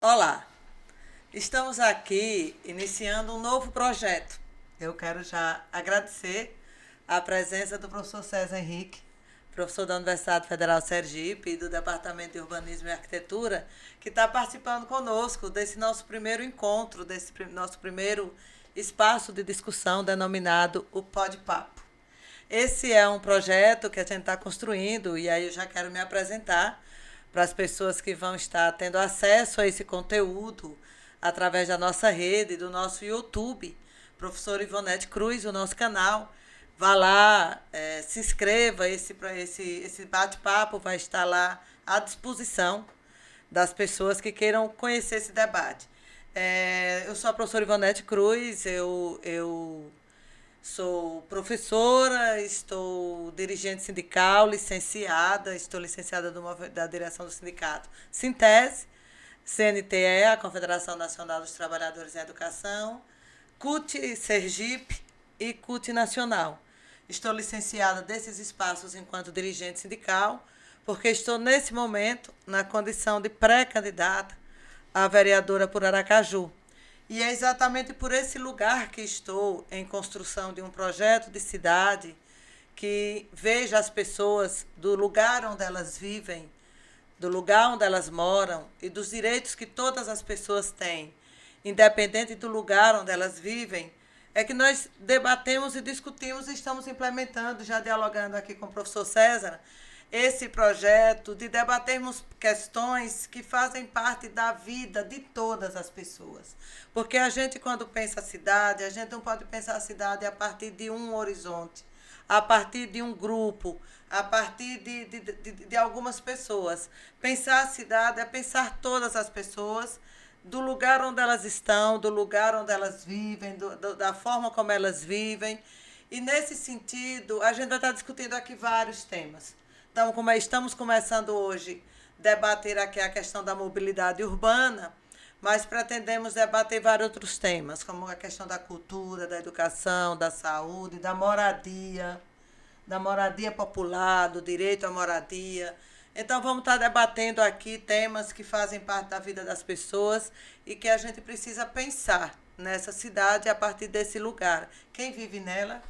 Olá, estamos aqui iniciando um novo projeto. Eu quero já agradecer a presença do professor César Henrique, professor da Universidade Federal Sergipe e do Departamento de Urbanismo e Arquitetura, que está participando conosco desse nosso primeiro encontro, desse nosso primeiro espaço de discussão denominado o Pode Papo. Esse é um projeto que a gente está construindo e aí eu já quero me apresentar para as pessoas que vão estar tendo acesso a esse conteúdo através da nossa rede, do nosso YouTube, professor Ivonete Cruz, o nosso canal. Vá lá, se inscreva, esse bate-papo vai estar lá à disposição das pessoas que queiram conhecer esse debate. Eu sou a professora Ivonete Cruz, eu sou professora, estou dirigente sindical, licenciada, estou licenciada da direção do sindicato Sintese, CNTE, a Confederação Nacional dos Trabalhadores em Educação, CUT Sergipe e CUT Nacional. Estou licenciada desses espaços enquanto dirigente sindical, porque estou nesse momento na condição de pré-candidata a vereadora por Aracaju. E é exatamente por esse lugar que estou em construção de um projeto de cidade que veja as pessoas do lugar onde elas vivem, do lugar onde elas moram e dos direitos que todas as pessoas têm, independente do lugar onde elas vivem, é que nós debatemos e discutimos e estamos implementando, já dialogando aqui com o professor César, esse projeto de debatermos questões que fazem parte da vida de todas as pessoas. Porque a gente, quando pensa a cidade, a gente não pode pensar a cidade a partir de um horizonte, a partir de um grupo, a partir de algumas pessoas. Pensar a cidade é pensar todas as pessoas, do lugar onde elas estão, do lugar onde elas vivem, da forma como elas vivem. E, nesse sentido, a gente vai estar discutindo aqui vários temas. Então, como estamos começando hoje a debater aqui a questão da mobilidade urbana, mas pretendemos debater vários outros temas, como a questão da cultura, da educação, da saúde, da moradia popular, do direito à moradia. Então, vamos estar debatendo aqui temas que fazem parte da vida das pessoas e que a gente precisa pensar nessa cidade a partir desse lugar. Quem vive nela,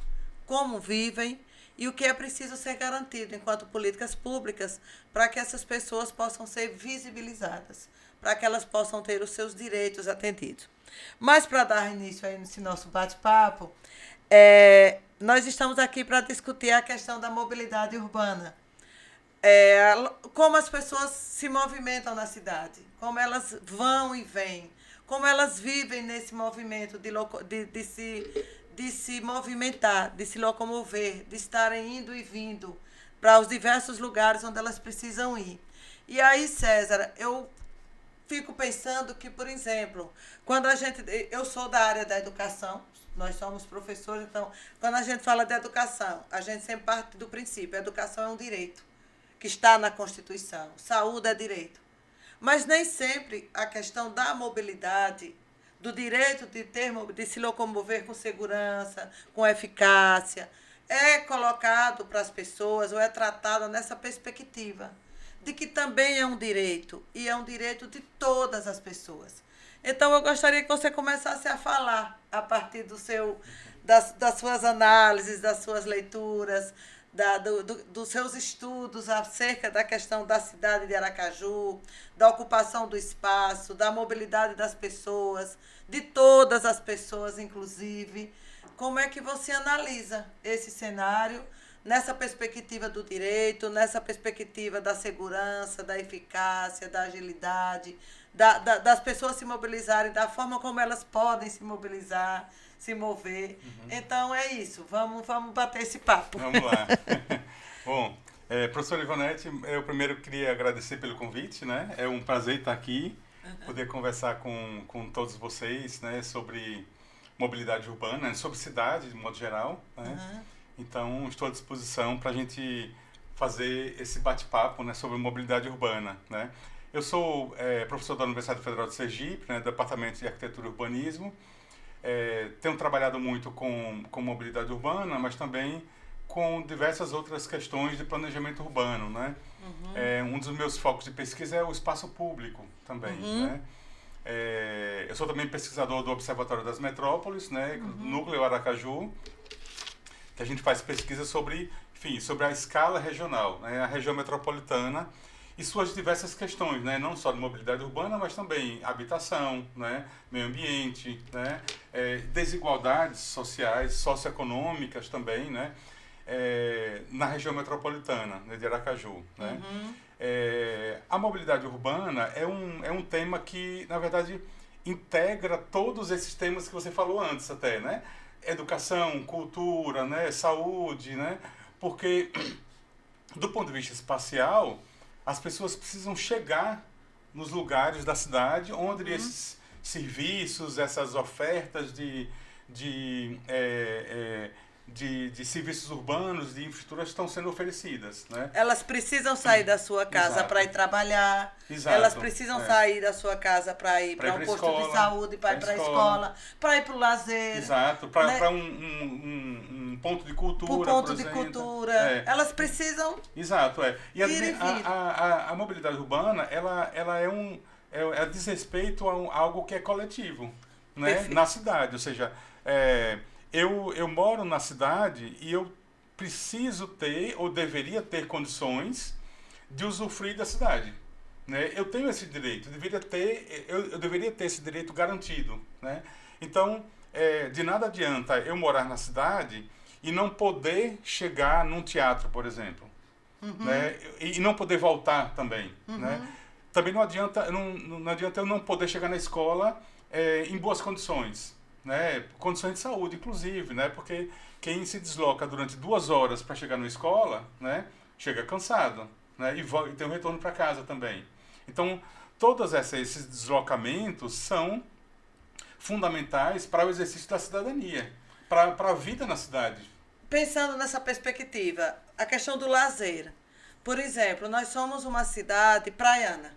como vivem e o que é preciso ser garantido enquanto políticas públicas para que essas pessoas possam ser visibilizadas, para que elas possam ter os seus direitos atendidos. Mas, para dar início a esse nosso bate-papo, nós estamos aqui para discutir a questão da mobilidade urbana. Como as pessoas se movimentam na cidade, como elas vão e vêm, como elas vivem nesse movimento de se movimentar, de se locomover, de estarem indo e vindo para os diversos lugares onde elas precisam ir. E aí, César, eu fico pensando que, por exemplo, eu sou da área da educação, nós somos professores, então, quando a gente fala de educação, a gente sempre parte do princípio, a educação é um direito que está na Constituição, saúde é direito. Mas nem sempre a questão da mobilidade, do direito de se locomover com segurança, com eficácia, é colocado para as pessoas ou é tratado nessa perspectiva de que também é um direito e é um direito de todas as pessoas. Então, eu gostaria que você começasse a falar a partir das suas análises, das suas leituras, dos seus estudos acerca da questão da cidade de Aracaju, da ocupação do espaço, da mobilidade das pessoas, de todas as pessoas, inclusive. Como é que você analisa esse cenário nessa perspectiva do direito, nessa perspectiva da segurança, da eficácia, da agilidade, das pessoas se mobilizarem, da forma como elas podem se mobilizar, se mover. Então, é isso. Vamos bater esse papo. Vamos lá. Bom, professora Ivonete, eu primeiro queria agradecer pelo convite, né? É um prazer estar aqui, poder conversar com todos vocês, né, sobre mobilidade urbana, sobre cidade, de modo geral, né? Então, estou à disposição para a gente fazer esse bate-papo, né, sobre mobilidade urbana, né? Eu sou professor da Universidade Federal de Sergipe, né, Departamento de Arquitetura e Urbanismo. Tenho trabalhado muito com mobilidade urbana, mas também com diversas outras questões de planejamento urbano, né? Um dos meus focos de pesquisa é o espaço público também, né? Eu sou também pesquisador do Observatório das Metrópoles, né, Núcleo Aracaju, que a gente faz pesquisa sobre, enfim, sobre a escala regional, né, a região metropolitana e suas diversas questões, né, não só de mobilidade urbana, mas também habitação, né, meio ambiente, né, desigualdades sociais, socioeconômicas também, né, na região metropolitana, né, de Aracaju, né. A mobilidade urbana é um tema que, na verdade, integra todos esses temas que você falou antes até, né? Educação, cultura, né? Saúde, né? Porque, do ponto de vista espacial, as pessoas precisam chegar nos lugares da cidade onde esses serviços, essas ofertas de serviços urbanos, de infraestrutura estão sendo oferecidas, né? Elas precisam sair da sua casa para ir trabalhar. Exato. Elas precisam sair da sua casa para ir para um posto de saúde, para ir para a escola, para ir para o lazer. Exato, para um ponto de cultura, por ponto de cultura. Elas precisam. Exato, E a mobilidade urbana, ela diz respeito a algo que é coletivo, né? Na cidade, ou seja, eu moro na cidade e eu preciso ter, ou deveria ter, condições de usufruir da cidade, né? Eu tenho esse direito, eu deveria ter esse direito garantido, né? Então, de nada adianta eu morar na cidade e não poder chegar num teatro, por exemplo, né? E não poder voltar também, né? Também não adianta eu não poder chegar na escola em boas condições, né? Condições de saúde, inclusive, né? Porque quem se desloca durante 2 horas para chegar na escola, né? Chega cansado, né? E tem um retorno para casa também. Então, todos esses deslocamentos são fundamentais para o exercício da cidadania, para a vida na cidade. Pensando nessa perspectiva, a questão do lazer. Por exemplo, nós somos uma cidade praiana,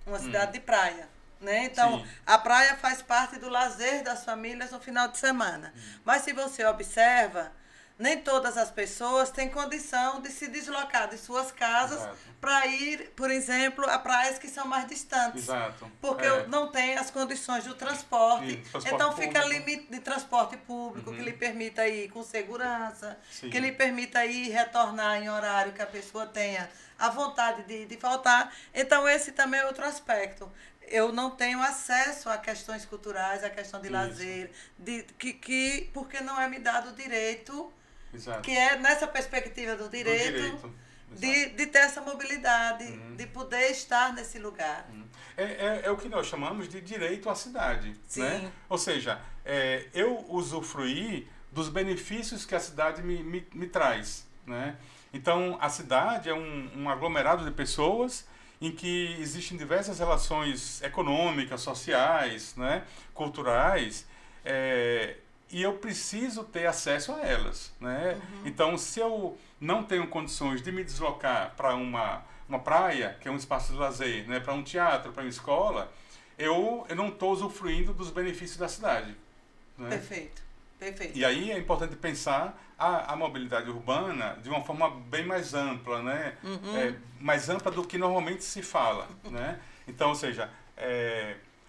uma cidade de praia, né? Então, Sim. a praia faz parte do lazer das famílias no final de semana. Mas se você observa, nem todas as pessoas têm condição de se deslocar de suas casas para ir, por exemplo, a praias que são mais distantes. Exato. Porque não tem as condições do transporte. Então fica público. limite de transporte público que lhe permita ir com segurança, Sim. que lhe permita ir e retornar em horário que a pessoa tenha a vontade de faltar. Então esse também é outro aspecto. Eu não tenho acesso a questões culturais, a questão de lazer, porque não é me dado o direito. Exato. Que é nessa perspectiva do direito de ter essa mobilidade, de poder estar nesse lugar. É o que nós chamamos de direito à cidade. Sim. Né? Ou seja, eu usufruir dos benefícios que a cidade me traz. Né? Então, a cidade é um aglomerado de pessoas em que existem diversas relações econômicas, sociais, né? Culturais, e eu preciso ter acesso a elas, né? Então, se eu não tenho condições de me deslocar para uma praia, que é um espaço de lazer, né? Para um teatro, para uma escola, eu não estou usufruindo dos benefícios da cidade. Né? Perfeito. E aí é importante pensar a mobilidade urbana de uma forma bem mais ampla, né? Mais ampla do que normalmente se fala, né? Então, ou seja,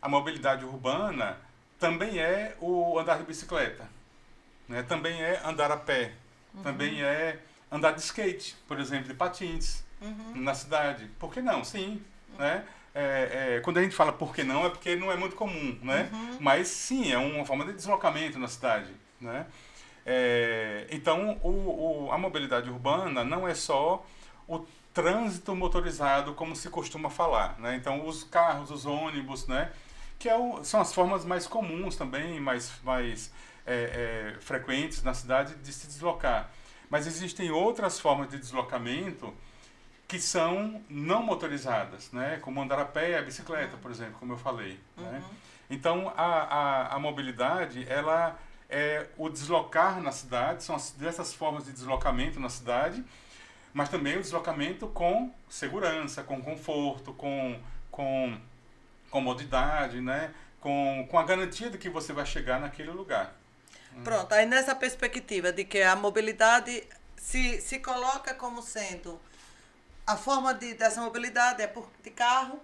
a mobilidade urbana também é o andar de bicicleta, né? Também é andar a pé, também é andar de skate, por exemplo, de patins na cidade. Por que não? Sim, né? Quando a gente fala por que não, é porque não é muito comum, né? Mas sim, é uma forma de deslocamento na cidade, né? Então, a mobilidade urbana não é só o trânsito motorizado, como se costuma falar, né? Então, os carros, os ônibus, né? Que são as formas mais comuns também, mais frequentes na cidade de se deslocar. Mas existem outras formas de deslocamento que são não motorizadas, né? Como andar a pé e a bicicleta, por exemplo, como eu falei. Né? Então, a mobilidade, ela é o deslocar na cidade, são dessas formas de deslocamento na cidade, mas também o deslocamento com segurança, com conforto, com comodidade, né? Com a garantia de que você vai chegar naquele lugar. Pronto, aí nessa perspectiva de que a mobilidade se coloca como sendo a forma dessa mobilidade de carro,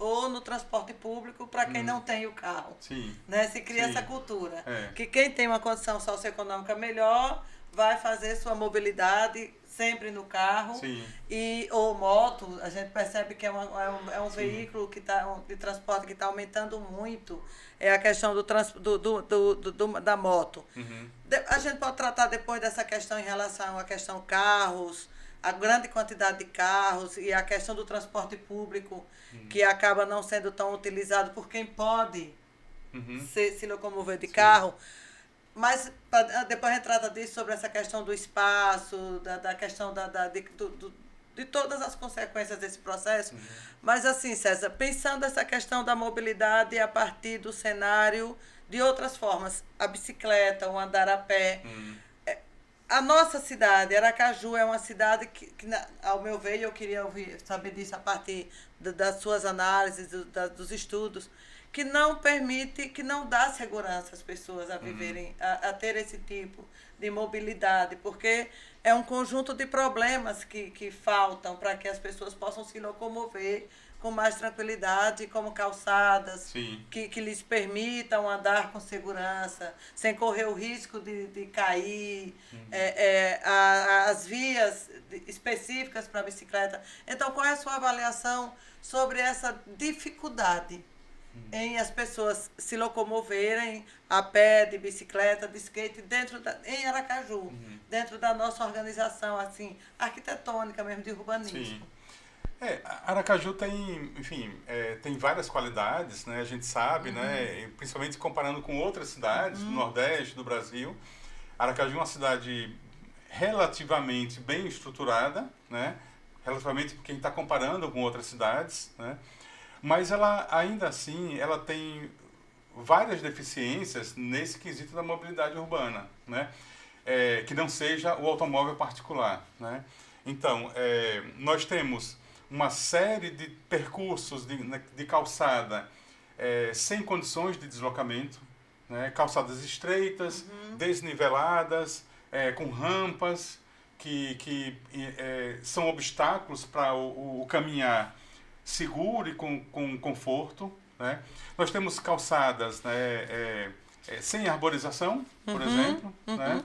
ou no transporte público para quem não tem o carro. Sim. Né? Se cria Sim. essa cultura. É. Que quem tem uma condição socioeconômica melhor vai fazer sua mobilidade sempre no carro. Sim. Ou moto. A gente percebe que é um Sim. veículo de transporte que está aumentando muito. É a questão da moto. Uhum. A gente pode tratar depois dessa questão em relação à questão carros, a grande quantidade de carros e a questão do transporte público, que acaba não sendo tão utilizado por quem pode se locomover de carro. Mas depois a gente trata disso, sobre essa questão do espaço, da questão de todas as consequências desse processo. Mas assim, César, pensando essa questão da mobilidade a partir do cenário de outras formas, a bicicleta, o andar a pé. A nossa cidade, Aracaju, é uma cidade que ao meu ver, eu queria saber disso a partir das suas análises, dos estudos, que não permite, que não dá segurança às pessoas a viverem, a ter esse tipo de mobilidade, porque é um conjunto de problemas que faltam para que as pessoas possam se locomover com mais tranquilidade, como calçadas que lhes permitam andar com segurança, sem correr o risco de cair, as vias específicas para a bicicleta. Então, qual é a sua avaliação sobre essa dificuldade em as pessoas se locomoverem a pé, de bicicleta, de skate, em Aracaju, dentro da nossa organização assim, arquitetônica mesmo, de urbanismo? Sim. Aracaju tem, enfim, tem várias qualidades, né? A gente sabe, né? Principalmente comparando com outras cidades do Nordeste, do Brasil. Aracaju é uma cidade relativamente bem estruturada, né? Relativamente porque a gente está comparando com outras cidades, né? Mas ela, ainda assim, ela tem várias deficiências nesse quesito da mobilidade urbana, né? Que não seja o automóvel particular, né? Então, nós temos uma série de percursos de calçada sem condições de deslocamento, né? Calçadas estreitas, desniveladas, com rampas que são obstáculos para o caminhar seguro e com conforto, né? Nós temos calçadas, né, sem arborização, por exemplo, né?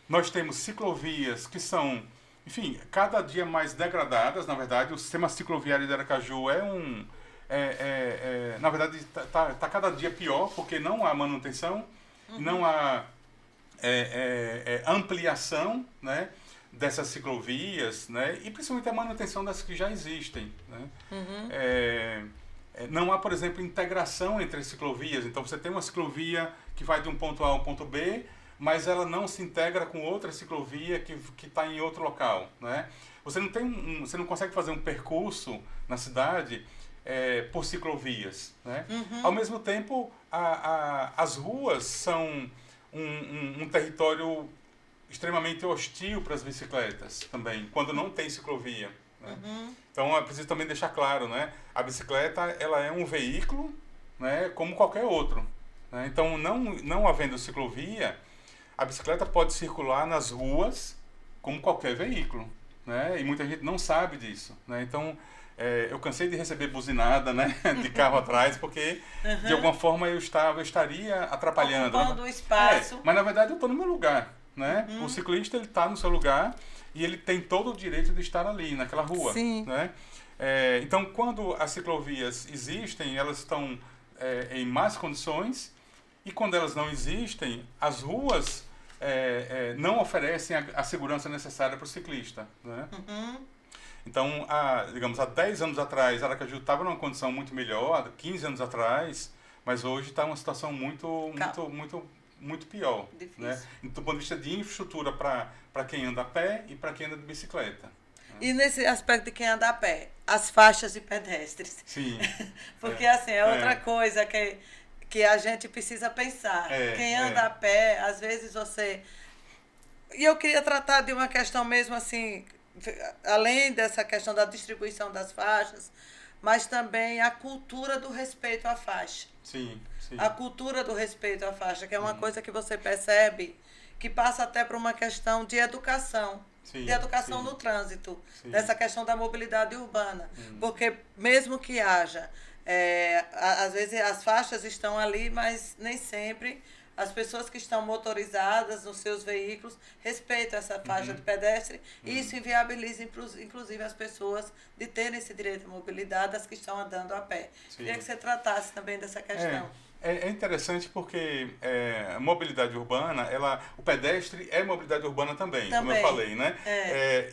Nós temos ciclovias que são, enfim, cada dia mais degradadas. Na verdade, o sistema cicloviário de Aracaju na verdade, está cada dia pior, porque não há manutenção, não há ampliação, né, dessas ciclovias, né, e principalmente a manutenção das que já existem, né. Não há, por exemplo, integração entre as ciclovias. Então, você tem uma ciclovia que vai de um ponto A a um ponto B, mas ela não se integra com outra ciclovia que está em outro local, né? Você não consegue fazer um percurso na cidade por ciclovias, né? Ao mesmo tempo, as ruas são um território extremamente hostil para as bicicletas também, quando não tem ciclovia, né? Então, é preciso também deixar claro, né? A bicicleta, ela é um veículo, né, como qualquer outro, né? Então, não havendo ciclovia, a bicicleta pode circular nas ruas como qualquer veículo, né? E muita gente não sabe disso, né? Então, eu cansei de receber buzinada, né, de carro atrás, porque de alguma forma eu estaria atrapalhando. Ocupando o espaço. Mas na verdade eu estou no meu lugar, né? O ciclista, ele está no seu lugar e ele tem todo o direito de estar ali, naquela rua. Sim. Né? Então, quando as ciclovias existem, elas estão em más condições, e quando elas não existem, as ruas não oferecem a segurança necessária para o ciclista, né? Então, digamos, há 10 anos atrás, Aracaju estava numa condição muito melhor, há 15 anos atrás, mas hoje está uma situação muito pior. Difícil. Né? Do ponto de vista de infraestrutura para quem anda a pé e para quem anda de bicicleta. E nesse aspecto de quem anda a pé, as faixas de pedestres. Sim. Porque assim, é outra coisa que a gente precisa pensar. Quem anda a pé, às vezes você... E eu queria tratar de uma questão mesmo assim, além dessa questão da distribuição das faixas, mas também a cultura do respeito à faixa. Sim, sim. A cultura do respeito à faixa, que é uma coisa que você percebe que passa até por uma questão de educação. Sim, de educação sim. no trânsito, Sim. dessa questão da mobilidade urbana. Porque mesmo que haja, às vezes as faixas estão ali, mas nem sempre as pessoas que estão motorizadas nos seus veículos respeitam essa faixa de pedestre e isso inviabiliza, inclusive, as pessoas de terem esse direito de mobilidade, as que estão andando a pé. Sim. Queria que você tratasse também dessa questão. É interessante porque a mobilidade urbana, o pedestre é mobilidade urbana também, como eu falei, né?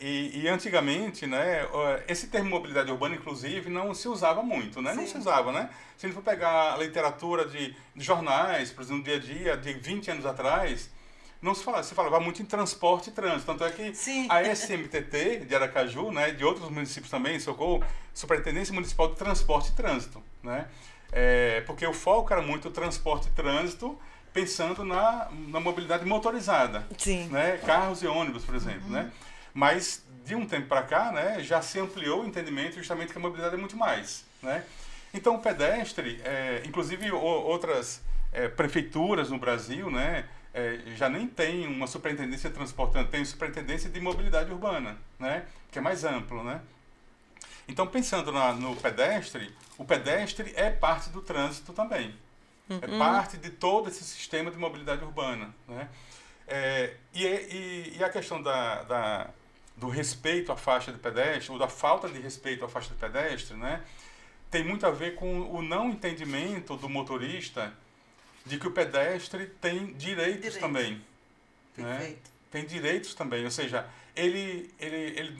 E antigamente, né, esse termo mobilidade urbana, inclusive, não se usava muito, né? Não se usava, né? Se a gente for pegar a literatura de jornais, por exemplo, no dia a dia, de 20 anos atrás, não se falava muito em transporte e trânsito. Tanto é que a SMTT de Aracaju, né, de outros municípios também, Socorro, Superintendência Municipal de Transporte e Trânsito, né? Porque o foco era muito o transporte e trânsito, pensando na mobilidade motorizada, né? Carros e ônibus, por exemplo, né? Mas de um tempo para cá, né, já se ampliou o entendimento justamente que a mobilidade é muito mais, né? Então o pedestre, inclusive outras prefeituras no Brasil, né, já nem tem uma superintendência de transporte, tem superintendência de mobilidade urbana, né, que é mais amplo, né? Então, pensando no pedestre, o pedestre é parte do trânsito também. É parte de todo esse sistema de mobilidade urbana, né? E a questão do respeito à faixa de pedestre, ou da falta de respeito à faixa de pedestre, né, tem muito a ver com o não entendimento do motorista de que o pedestre tem direitos também. Né? Tem direitos também, ou seja, ele,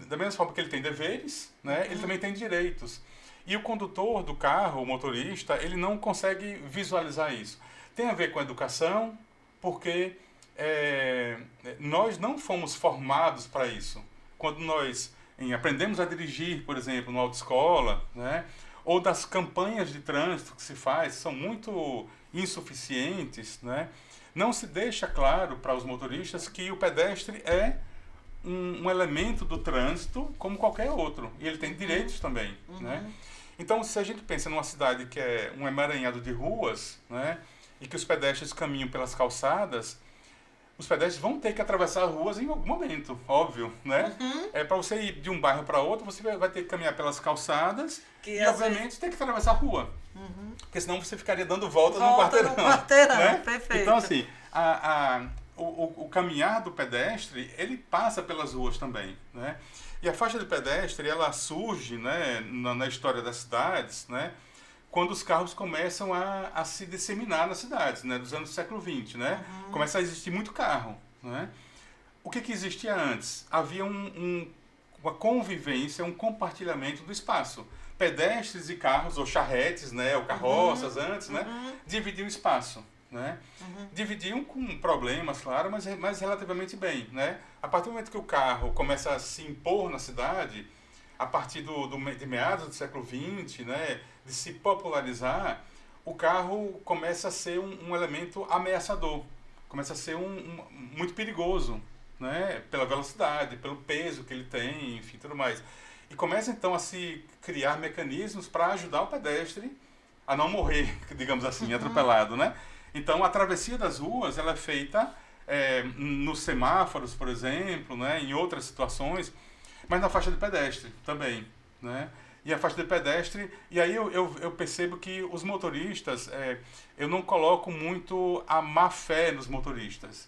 da mesma forma que ele tem deveres, né, ele também tem direitos. E o condutor do carro, o motorista, ele não consegue visualizar isso. Tem a ver com a educação, porque nós não fomos formados para isso. Quando nós aprendemos a dirigir, por exemplo, na autoescola, né, ou das campanhas de trânsito que se faz, são muito insuficientes, né, não se deixa claro para os motoristas que o pedestre é um elemento do trânsito como qualquer outro. E ele tem direitos também. Né? Então, se a gente pensa numa cidade que é um emaranhado de ruas, né, e que os pedestres caminham pelas calçadas, os pedestres vão ter que atravessar ruas em algum momento, óbvio, né? Para você ir de um bairro para outro, você vai ter que caminhar pelas calçadas e, obviamente, ter que atravessar a rua. Porque senão você ficaria dando voltas no quarteirão. Né? Perfeito. Então, assim, o caminhar do pedestre, ele passa pelas ruas também, né? E a faixa de pedestre, ela surge, né, na história das cidades, né, quando os carros começam a se disseminar nas cidades, né, dos anos do século XX, né? Começa a existir muito carro, né? O que existia antes? Havia uma convivência, um compartilhamento do espaço. Pedestres e carros, ou charretes, né, ou carroças antes, né, dividiam o espaço. Né? Dividiam com problemas, claro, mas relativamente bem. Né? A partir do momento que o carro começa a se impor na cidade, a partir de meados do século XX, né, de se popularizar, o carro começa a ser um elemento ameaçador, começa a ser muito perigoso, né, pela velocidade, pelo peso que ele tem, enfim, tudo mais. E começa então a se criar mecanismos para ajudar o pedestre a não morrer, digamos assim, atropelado, né? Então, a travessia das ruas, ela é feita nos semáforos, por exemplo, né, em outras situações, mas na faixa de pedestre também, né? E a faixa de pedestre, e aí eu percebo que os motoristas, eu não coloco muito a má fé nos motoristas,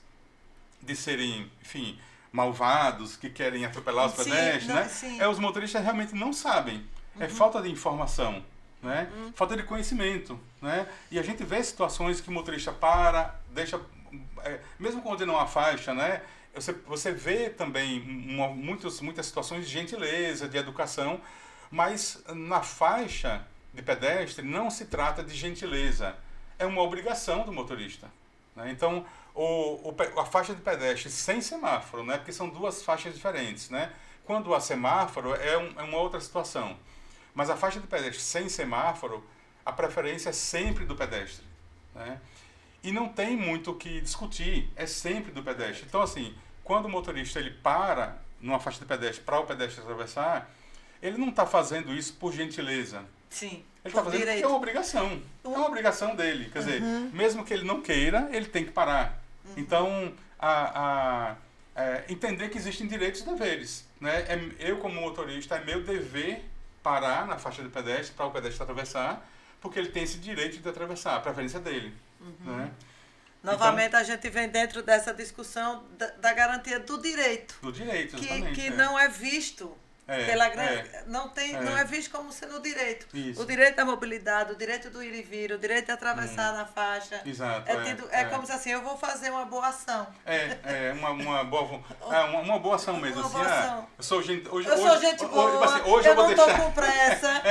de serem, enfim, malvados, que querem atropelar os pedestres, né? Os motoristas realmente não sabem, é falta de informação. Né? Falta de conhecimento, né? E a gente vê situações que o motorista deixa, mesmo quando não há faixa, né? Você vê também muitas situações de gentileza, de educação, mas na faixa de pedestre não se trata de gentileza, é uma obrigação do motorista, né? Então, a faixa de pedestre sem semáforo, né? Porque são duas faixas diferentes, né? Quando há semáforo é uma outra situação. Mas a faixa de pedestre sem semáforo, a preferência é sempre do pedestre. Né? E não tem muito o que discutir, é sempre do pedestre. Então, assim, quando o motorista ele para numa faixa de pedestre para o pedestre atravessar, ele não está fazendo isso por gentileza. Sim. Ele está fazendo porque é uma obrigação. É uma obrigação dele. Quer dizer, mesmo que ele não queira, ele tem que parar. Então, entender que existem direitos e deveres, né? Eu, como motorista, é meu dever parar na faixa de pedestre para o pedestre atravessar, porque ele tem esse direito de atravessar, a preferência dele. Né? Novamente, então, a gente vem dentro dessa discussão da garantia do direito. Do direito, exatamente. Que não é visto pela grande... Não é visto como sendo o direito. Isso. O direito da mobilidade, o direito do ir e vir, o direito de atravessar na faixa. Exato. Como se assim, eu vou fazer uma boa ação. Uma boa ação mesmo. Uma assim, boa ação. Eu sou gente boa, hoje eu não estou com pressa.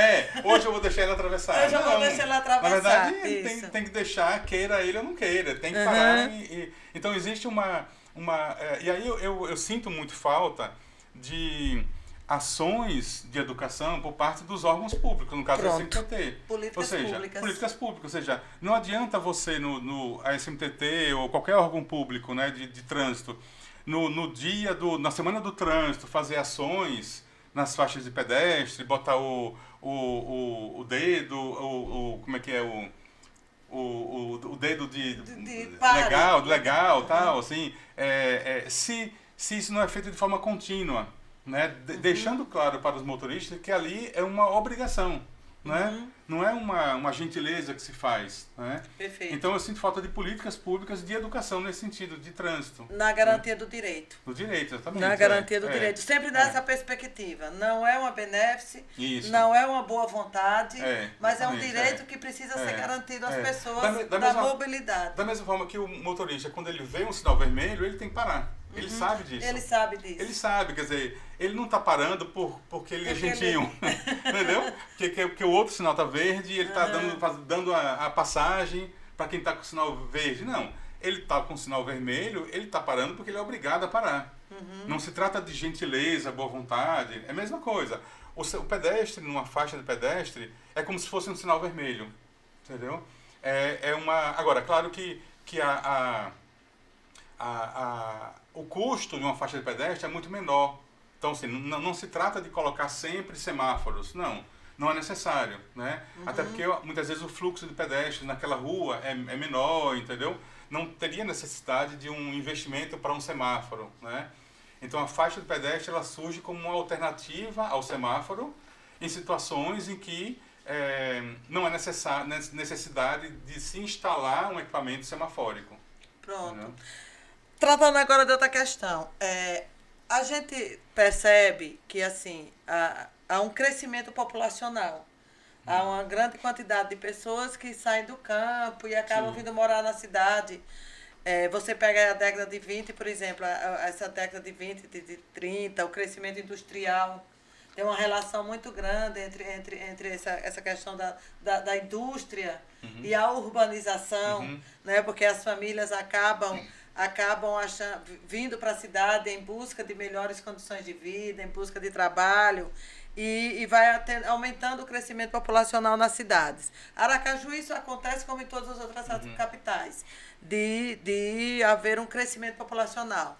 Hoje eu vou deixar ele atravessar. Hoje eu vou deixar ele atravessar. Na verdade, tem que deixar, queira ele ou não queira. Tem que parar. Então, existe uma... E aí eu sinto muito falta de ações de educação por parte dos órgãos públicos, no caso da SMTT. Políticas públicas. Ou seja, não adianta você no SMTT ou qualquer órgão público, né, de trânsito, na semana do trânsito, fazer ações nas faixas de pedestre, botar o dedo, como é que é, o dedo legal, tal, assim, se isso não é feito de forma contínua, né? Deixando claro para os motoristas que ali é uma obrigação, né? Não é uma gentileza que se faz, né? Perfeito. Então eu sinto falta de políticas públicas de educação nesse sentido, de trânsito. Na garantia do direito. Do direito, exatamente. Na garantia do direito. Sempre dessa perspectiva. Não é uma benéfice, não é uma boa vontade, mas é um direito que precisa ser garantido às pessoas da mobilidade. Da mesma forma que o motorista, quando ele vê um sinal vermelho, ele tem que parar. Ele sabe disso. Ele sabe disso. Ele sabe, quer dizer, ele não está parando porque ele é gentil, entendeu? Porque o outro sinal está verde e ele está dando a passagem para quem está com o sinal verde. Não, ele está com o sinal vermelho, ele está parando porque ele é obrigado a parar. Não se trata de gentileza, boa vontade, é a mesma coisa. O pedestre, numa faixa de pedestre, é como se fosse um sinal vermelho, entendeu? Agora, claro que o custo de uma faixa de pedestre é muito menor. Então, assim, não se trata de colocar sempre semáforos, não é necessário, né? Até porque muitas vezes o fluxo de pedestres naquela rua é menor, entendeu? Não teria necessidade de um investimento para um semáforo, né? Então a faixa de pedestre ela surge como uma alternativa ao semáforo em situações em que não é necessidade de se instalar um equipamento semafórico. Pronto. Entendeu? Tratando agora de outra questão, a gente percebe que assim há um crescimento populacional, há uma grande quantidade de pessoas que saem do campo e acabam vindo morar na cidade. Você pega a década de 20, por exemplo, essa década de 20, de 30, o crescimento industrial, tem uma relação muito grande entre essa questão da indústria e a urbanização, né? Porque as famílias acabam vindo para a cidade em busca de melhores condições de vida, em busca de trabalho, e vai aumentando o crescimento populacional nas cidades. Aracaju, isso acontece como em todas as outras capitais, de haver um crescimento populacional.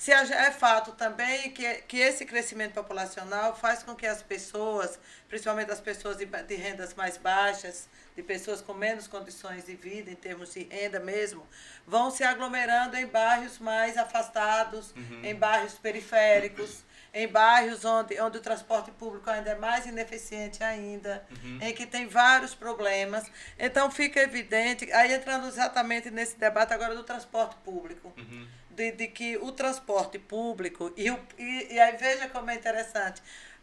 É fato também que esse crescimento populacional faz com que as pessoas, principalmente as pessoas de rendas mais baixas, de pessoas com menos condições de vida, em termos de renda mesmo, vão se aglomerando em bairros mais afastados, em bairros periféricos, em bairros onde o transporte público ainda é mais ineficiente ainda, em que tem vários problemas. Então fica evidente, aí entrando exatamente nesse debate agora do transporte público, de que o transporte público, e aí veja como é interessante,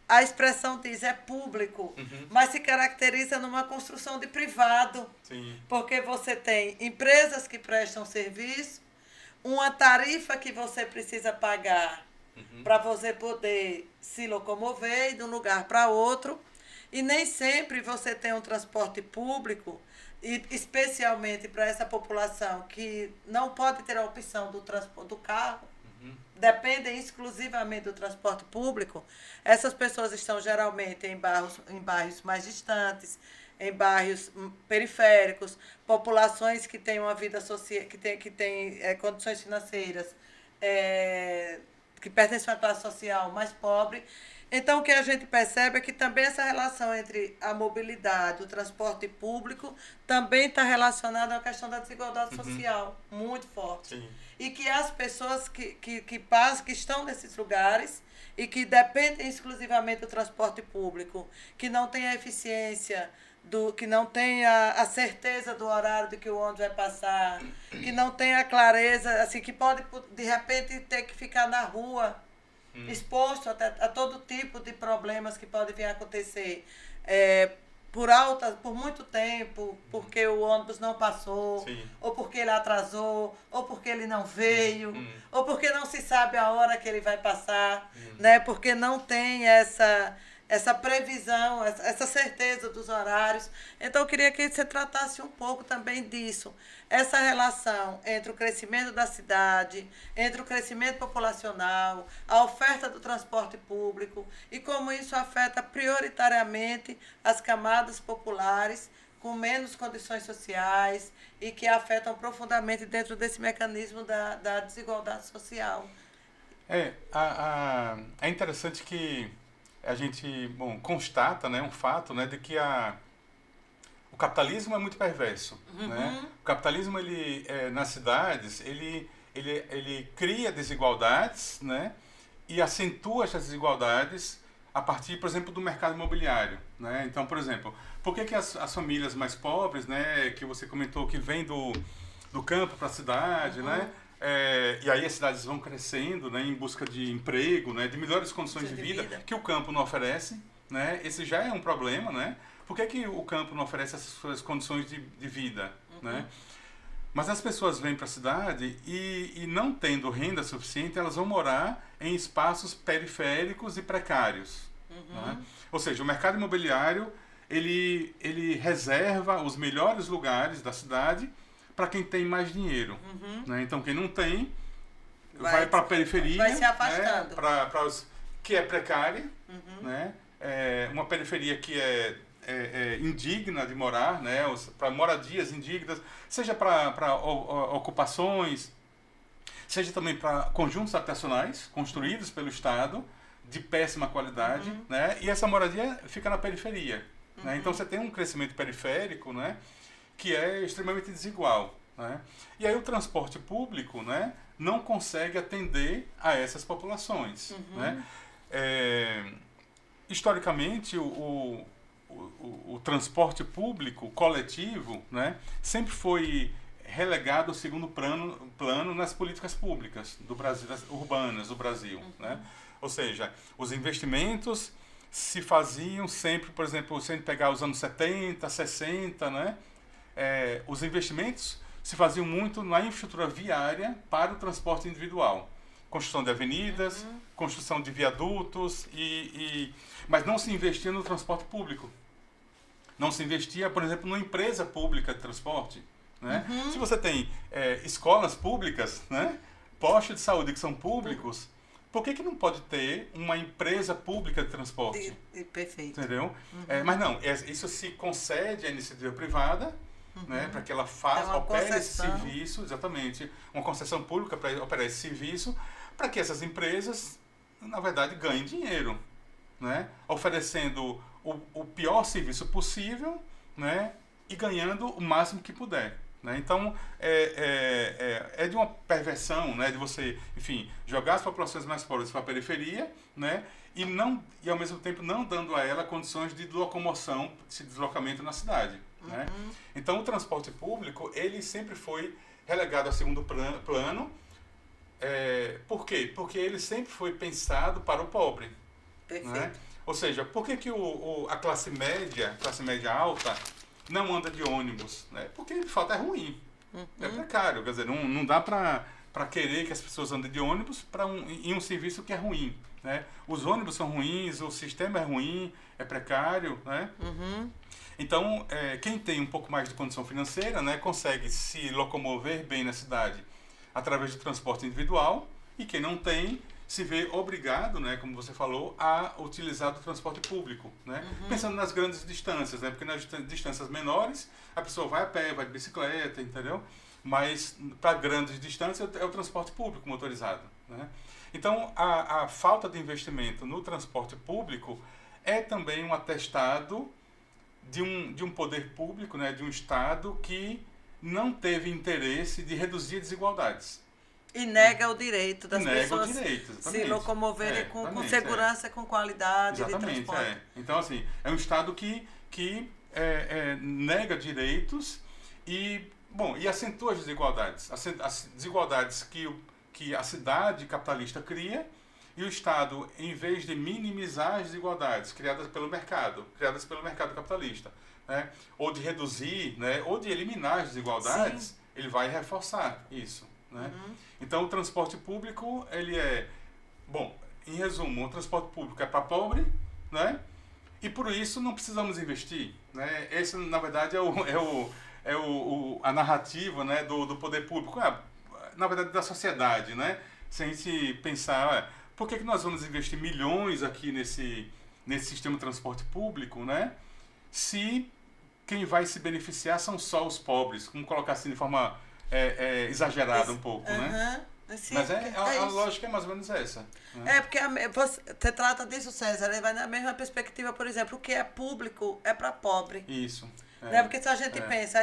a expressão diz é público, mas se caracteriza numa construção de privado. Sim. Porque você tem empresas que prestam serviço, uma tarifa que você precisa pagar para você poder se locomover de um lugar para outro, e nem sempre você tem um transporte público, e especialmente para essa população que não pode ter a opção do carro, dependem exclusivamente do transporte público. Essas pessoas estão geralmente em bairros mais distantes, em bairros periféricos, populações que têm uma vida social, que têm condições financeiras, que pertencem a uma classe social mais pobre. Então, o que a gente percebe é que também essa relação entre a mobilidade, o transporte público, também está relacionada à questão da desigualdade social, muito forte. Sim. E que as pessoas que passam, que estão nesses lugares e que dependem exclusivamente do transporte público, que não têm a eficiência, que não tem a certeza do horário de que o ônibus vai passar, que não tem a clareza, assim, que pode, de repente, ter que ficar na rua, exposto a todo tipo de problemas que podem vir a acontecer por muito tempo, porque o ônibus não passou, Sim. ou porque ele atrasou, ou porque ele não veio, ou porque não se sabe a hora que ele vai passar, né? Porque não tem essa previsão, essa certeza dos horários. Então, eu queria que você tratasse um pouco também disso. Essa relação entre o crescimento da cidade, entre o crescimento populacional, a oferta do transporte público e como isso afeta prioritariamente as camadas populares com menos condições sociais e que afetam profundamente dentro desse mecanismo da desigualdade social. É interessante que a gente, constata, né, um fato, né, de que o capitalismo é muito perverso, né? O capitalismo, nas cidades, ele cria desigualdades, né, e acentua essas desigualdades a partir, por exemplo, do mercado imobiliário, né? Então, por exemplo, por que as famílias mais pobres, né, que você comentou que vêm do campo para a cidade, né? E aí as cidades vão crescendo, né, em busca de emprego, né, de melhores condições de vida que o campo não oferece, né? Esse já é um problema, né? Por que o campo não oferece essas condições de vida, né? Mas as pessoas vêm para a cidade e não tendo renda suficiente, elas vão morar em espaços periféricos e precários, né? Ou seja, o mercado imobiliário ele reserva os melhores lugares da cidade para quem tem mais dinheiro, né? Então quem não tem vai para a periferia, vai se afastando, né? Para os que é precária, né? Uma periferia que é indigna de morar, né? Para moradias indignas, seja para ocupações, seja também para conjuntos habitacionais construídos pelo Estado de péssima qualidade, né? E essa moradia fica na periferia, né? Então você tem um crescimento periférico, né, que é extremamente desigual, né? E aí o transporte público, né, não consegue atender a essas populações, né? Historicamente, o transporte público coletivo, né, sempre foi relegado ao segundo plano nas políticas públicas do Brasil, urbanas do Brasil, né? Ou seja, os investimentos se faziam sempre, por exemplo, se a gente pegar os anos 70, 60, né, os investimentos se faziam muito na infraestrutura viária para o transporte individual. Construção de avenidas, construção de viadutos, mas não se investia no transporte público. Não se investia, por exemplo, numa empresa pública de transporte, né? Se você tem escolas públicas, né, postos de saúde que são públicos, por que não pode ter uma empresa pública de transporte? Perfeito. Entendeu? Mas não, isso se concede à iniciativa privada, né, para que ela opere esse serviço, exatamente, uma concessão pública para operar esse serviço, para que essas empresas, na verdade, ganhem dinheiro, né, oferecendo o pior serviço possível, né, e ganhando o máximo que puder, né? Então, é de uma perversão, né, de você, enfim, jogar as populações mais pobres para a periferia, né, e ao mesmo tempo não dando a ela condições de locomoção, de deslocamento na cidade, né? Então, o transporte público, ele sempre foi relegado a segundo plano. Por quê? Porque ele sempre foi pensado para o pobre. Perfeito. Né? Ou seja, por que a classe média alta, não anda de ônibus? Né? Porque, de fato, é ruim. É precário. Quer dizer, não dá para querer que as pessoas andem de ônibus em um serviço que é ruim. Né? Os ônibus são ruins, o sistema é ruim, é precário. Né? Então, quem tem um pouco mais de condição financeira, né, consegue se locomover bem na cidade através do transporte individual, e quem não tem se vê obrigado, né, como você falou, a utilizar o transporte público, né? Pensando nas grandes distâncias, né? Porque nas distâncias menores, a pessoa vai a pé, vai de bicicleta, entendeu? Mas para grandes distâncias é o transporte público motorizado, né? Então, a falta de investimento no transporte público é também um atestado de um poder público, né, de um Estado que não teve interesse de reduzir desigualdades. E nega o direito das nega pessoas o direito, se locomoverem com exatamente, segurança, com qualidade exatamente, de transporte. Então, assim, é um Estado que nega direitos e, bom, e acentua as desigualdades. As desigualdades que a cidade capitalista cria, e o Estado, em vez de minimizar as desigualdades criadas pelo mercado capitalista, né, ou de reduzir, né, ou de eliminar as desigualdades, ele vai reforçar isso, né? Então, o transporte público, ele bom, em resumo, o transporte público é para pobre, né? E por isso não precisamos investir, né? Esse, na verdade, a narrativa, né, do poder público, na verdade, da sociedade, né? Se a gente pensar, por que nós vamos investir milhões aqui nesse sistema de transporte público, né? Se quem vai se beneficiar são só os pobres, como colocar assim de forma exagerada um pouco, né? Sim, mas a lógica é mais ou menos essa. Né? Porque você trata disso, César, ele vai na mesma perspectiva, por exemplo, o que é público é para pobre. Isso. Né? Porque se a gente pensa,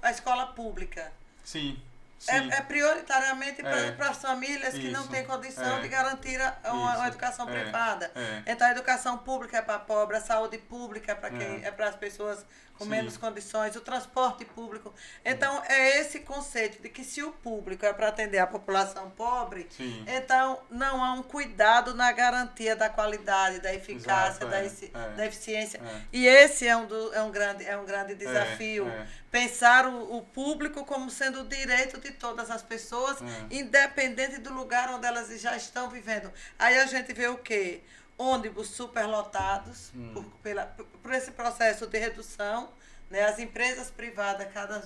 a escola pública. Sim. É prioritariamente para as famílias que não têm condição de garantir uma educação privada. Então a educação pública é para pobre, a saúde pública é para as pessoas com menos condições, o transporte público. Então é esse conceito de que se o público é para atender a população pobre, então não há um cuidado na garantia da qualidade, da eficácia, da eficiência. E esse é um grande desafio. Pensar o público como sendo o direito de todas as pessoas, independente do lugar onde elas já estão vivendo. Aí a gente vê o quê? Ônibus superlotados por esse processo de redução, né? As empresas privadas cada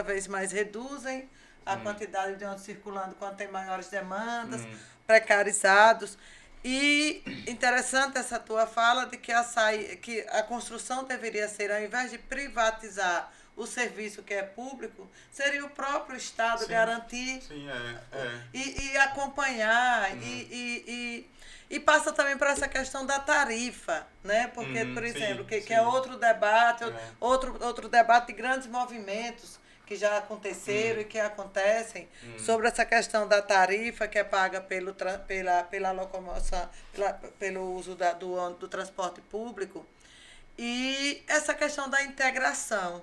vez mais reduzem a quantidade de ônibus circulando quando tem maiores demandas, precarizados. E interessante essa tua fala de que a construção deveria ser, ao invés de privatizar o serviço que é público, seria o próprio Estado garantir e acompanhar e passa também por essa questão da tarifa, né? Porque, por exemplo, que é outro debate, outro debate de grandes movimentos que já aconteceram e que acontecem sobre essa questão da tarifa que é paga pela locomoção, pelo uso do transporte público, e essa questão da integração.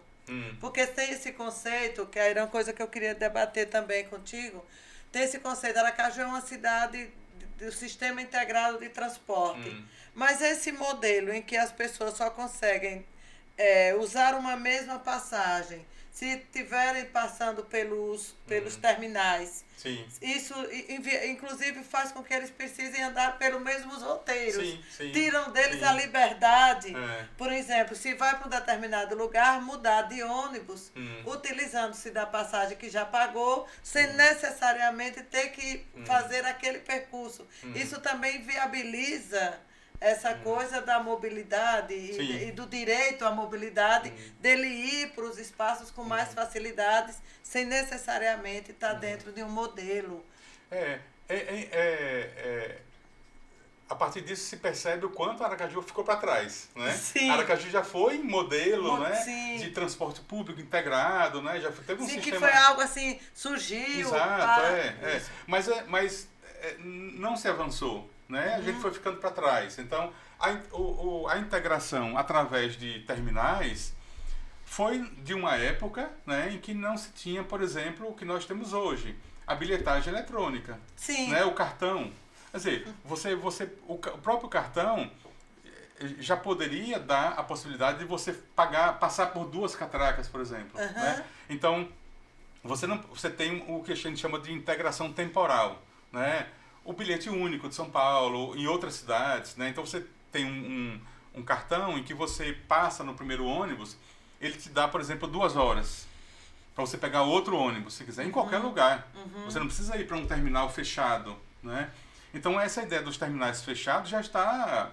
Porque tem esse conceito, que era uma coisa que eu queria debater também contigo, tem esse conceito, Aracaju é uma cidade do sistema integrado de transporte. Mas esse modelo em que as pessoas só conseguem usar uma mesma passagem se estiverem passando pelos terminais. Isso, inclusive, faz com que eles precisem andar pelos mesmos roteiros. Tiram deles a liberdade. Por exemplo, se vai para um determinado lugar, mudar de ônibus, utilizando-se da passagem que já pagou, sem necessariamente ter que fazer aquele percurso. Isso também viabiliza essa coisa da mobilidade e do direito à mobilidade, dele ir para os espaços com mais facilidades, sem necessariamente estar dentro de um modelo. A partir disso se percebe o quanto Aracaju ficou para trás, né? Aracaju já foi modelo, né, de transporte público integrado, né? Já teve um sistema... que foi algo assim, surgiu... Exato, Mas não se avançou. Né? A gente foi ficando para trás. Então, a integração através de terminais foi de uma época, né, em que não se tinha, por exemplo, o que nós temos hoje, a bilhetagem eletrônica, né, o cartão. Quer dizer, o próprio cartão já poderia dar a possibilidade de você passar por 2 catracas, por exemplo. Né? Então, você tem o que a gente chama de integração temporal, né? O bilhete único de São Paulo, em outras cidades, né? Então você tem um cartão em que você passa no primeiro ônibus, ele te dá, por exemplo, 2 horas para você pegar outro ônibus, se quiser, em qualquer lugar. Você não precisa ir para um terminal fechado, né? Então essa ideia dos terminais fechados já está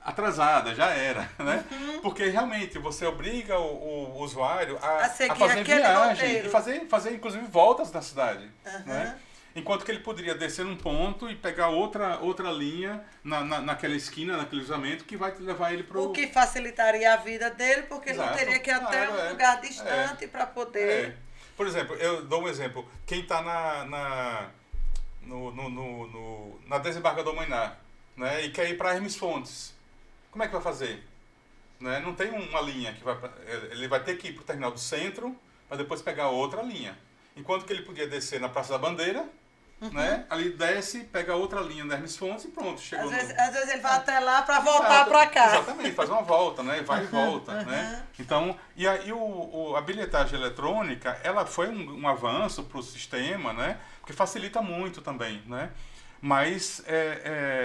atrasada, já era, né? Porque realmente você obriga o usuário a fazer viagem e fazer inclusive voltas na cidade, né? Enquanto que ele poderia descer num ponto e pegar outra linha naquela esquina, naquele cruzamento, que vai levar ele para o que facilitaria a vida dele, porque ele não teria que ir até um lugar distante para poder... Por exemplo, eu dou um exemplo. Quem está na Desembargador Moiná, né, e quer ir para Hermes Fontes, como é que vai fazer? Né? Não tem uma linha que vai... Ele vai ter que ir para o terminal do centro para depois pegar outra linha. Enquanto que ele podia descer na Praça da Bandeira, né? Ali desce, pega outra linha da Hermes Fontes e pronto, chegou. Às vezes ele vai até lá para voltar para cá. Exatamente, faz uma volta, né? Vai e volta, né? Então, e aí a bilhetagem eletrônica, ela foi um avanço para o sistema, né? Porque facilita muito também, né? Mas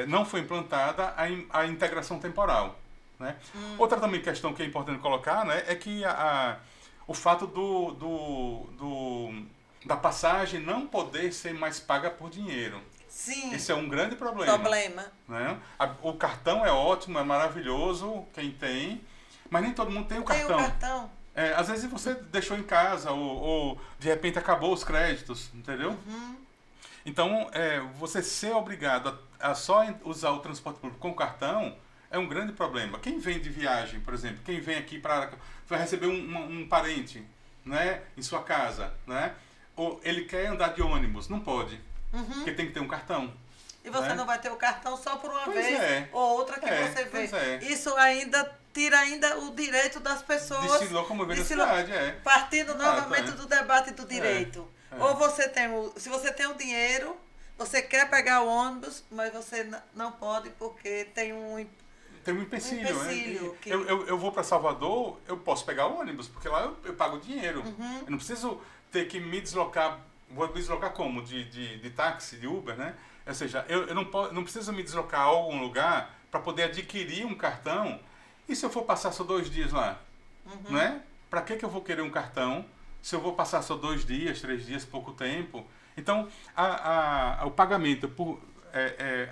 não foi implantada a integração temporal, né? Outra também questão que é importante colocar, né? É que o fato da passagem não poder ser mais paga por dinheiro. Sim. Esse é um grande problema. Né? O cartão é ótimo, é maravilhoso, quem tem, mas nem todo mundo tem o cartão. Tem o cartão. Às vezes você deixou em casa ou de repente acabou os créditos, entendeu? Então, você ser obrigado a só usar o transporte público com cartão é um grande problema. Quem vem de viagem, por exemplo, quem vem aqui vai receber um parente, né, em sua casa, né? Ou ele quer andar de ônibus, não pode, porque tem que ter um cartão. E você não vai ter o cartão só por uma vez ou outra que você vê. Isso tira ainda o direito das pessoas de se locomover na cidade, partindo novamente do debate do direito. Ou você se você tem o dinheiro, você quer pegar o ônibus, mas você não pode porque tem um empecilho. Eu vou para Salvador, eu posso pegar o ônibus, porque lá eu pago dinheiro. Eu não preciso ter que me deslocar. Vou me deslocar como? De táxi, de Uber, né? Ou seja, eu não preciso me deslocar a algum lugar para poder adquirir um cartão. E se eu for passar só 2 dias lá? Né? Para que eu vou querer um cartão se eu vou passar só 2 dias, 3 dias, pouco tempo? Então, o pagamento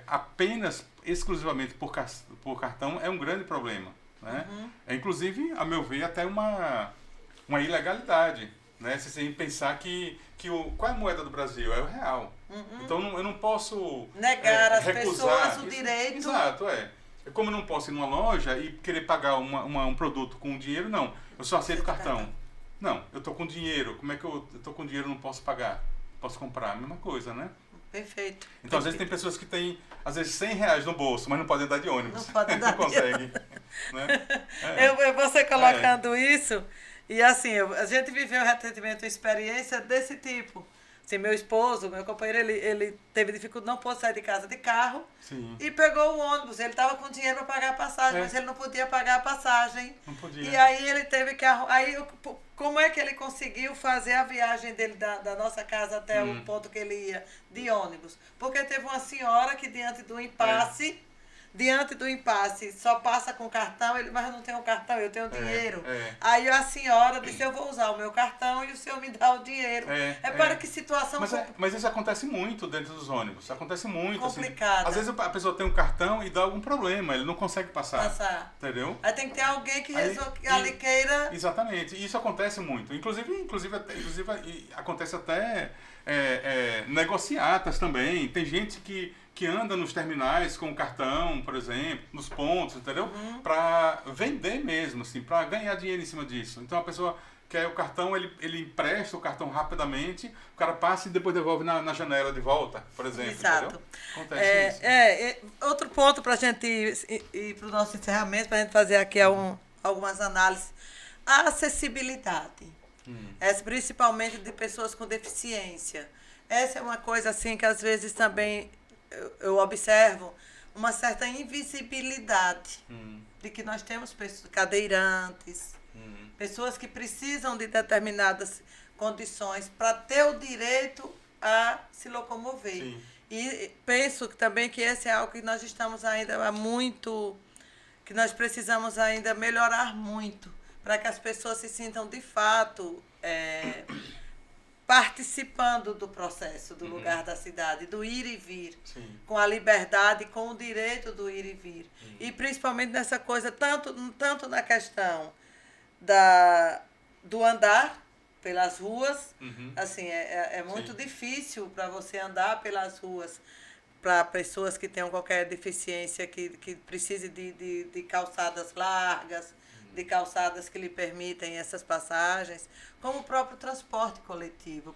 apenas, exclusivamente por cartão é um grande problema. Né? Inclusive, a meu ver, até uma ilegalidade. Né? Se você pensar qual é a moeda do Brasil? É o real. Então eu não posso negar às recusar pessoas o direito. Exato, Como eu não posso ir numa loja e querer pagar um produto com dinheiro, não. Eu só aceito cartão. Não, eu estou com dinheiro. Como é que eu estou com dinheiro e não posso pagar? Posso comprar? A mesma coisa, né? Perfeito. Então, às vezes tem pessoas que têm, às vezes, R$100 no bolso, mas não podem andar de ônibus. Não podem andar de ônibus. Não conseguem. Né? Você colocando isso... E assim, a gente viveu recentemente uma experiência desse tipo. Assim, meu esposo, meu companheiro, ele teve dificuldade, não pôde sair de casa de carro. Sim. E pegou o ônibus. Ele estava com dinheiro para pagar a passagem, mas ele não podia pagar a passagem. Não podia. E aí ele teve que... como é que ele conseguiu fazer a viagem dele da nossa casa até o ponto que ele ia de ônibus? Porque teve uma senhora que diante do impasse... só passa com cartão, mas não tem um cartão, eu tenho dinheiro. Aí a senhora disse, eu vou usar o meu cartão e o senhor me dá o dinheiro. Para que situação... Mas isso acontece muito dentro dos ônibus, acontece muito. Complicado. Assim, às vezes a pessoa tem um cartão e dá algum problema, ele não consegue passar. Entendeu? Aí tem que ter alguém que ali queira... Exatamente, e isso acontece muito. Inclusive acontece até negociatas também. Tem gente que anda nos terminais com o cartão, por exemplo, nos pontos, entendeu? Para vender mesmo, assim, para ganhar dinheiro em cima disso. Então a pessoa quer o cartão, ele empresta o cartão rapidamente, o cara passa e depois devolve na janela de volta, por exemplo. Exato. Entendeu? Acontece isso. Outro ponto para a gente ir para o nosso encerramento, para a gente fazer aqui algumas análises. A acessibilidade. Essa, principalmente de pessoas com deficiência. Essa é uma coisa assim que às vezes também eu observo uma certa invisibilidade de que nós temos pessoas cadeirantes, pessoas que precisam de determinadas condições para ter o direito a se locomover. Sim. E penso também que esse é algo que nós estamos ainda que nós precisamos ainda melhorar muito, para que as pessoas se sintam de fato participando do processo, do lugar da cidade, do ir e vir, com a liberdade, com o direito do ir e vir. E principalmente nessa coisa, tanto na questão do andar pelas ruas, assim, é muito difícil para você andar pelas ruas, para pessoas que tenham qualquer deficiência, que precise de calçadas largas, de calçadas que lhe permitem essas passagens, como o próprio transporte coletivo.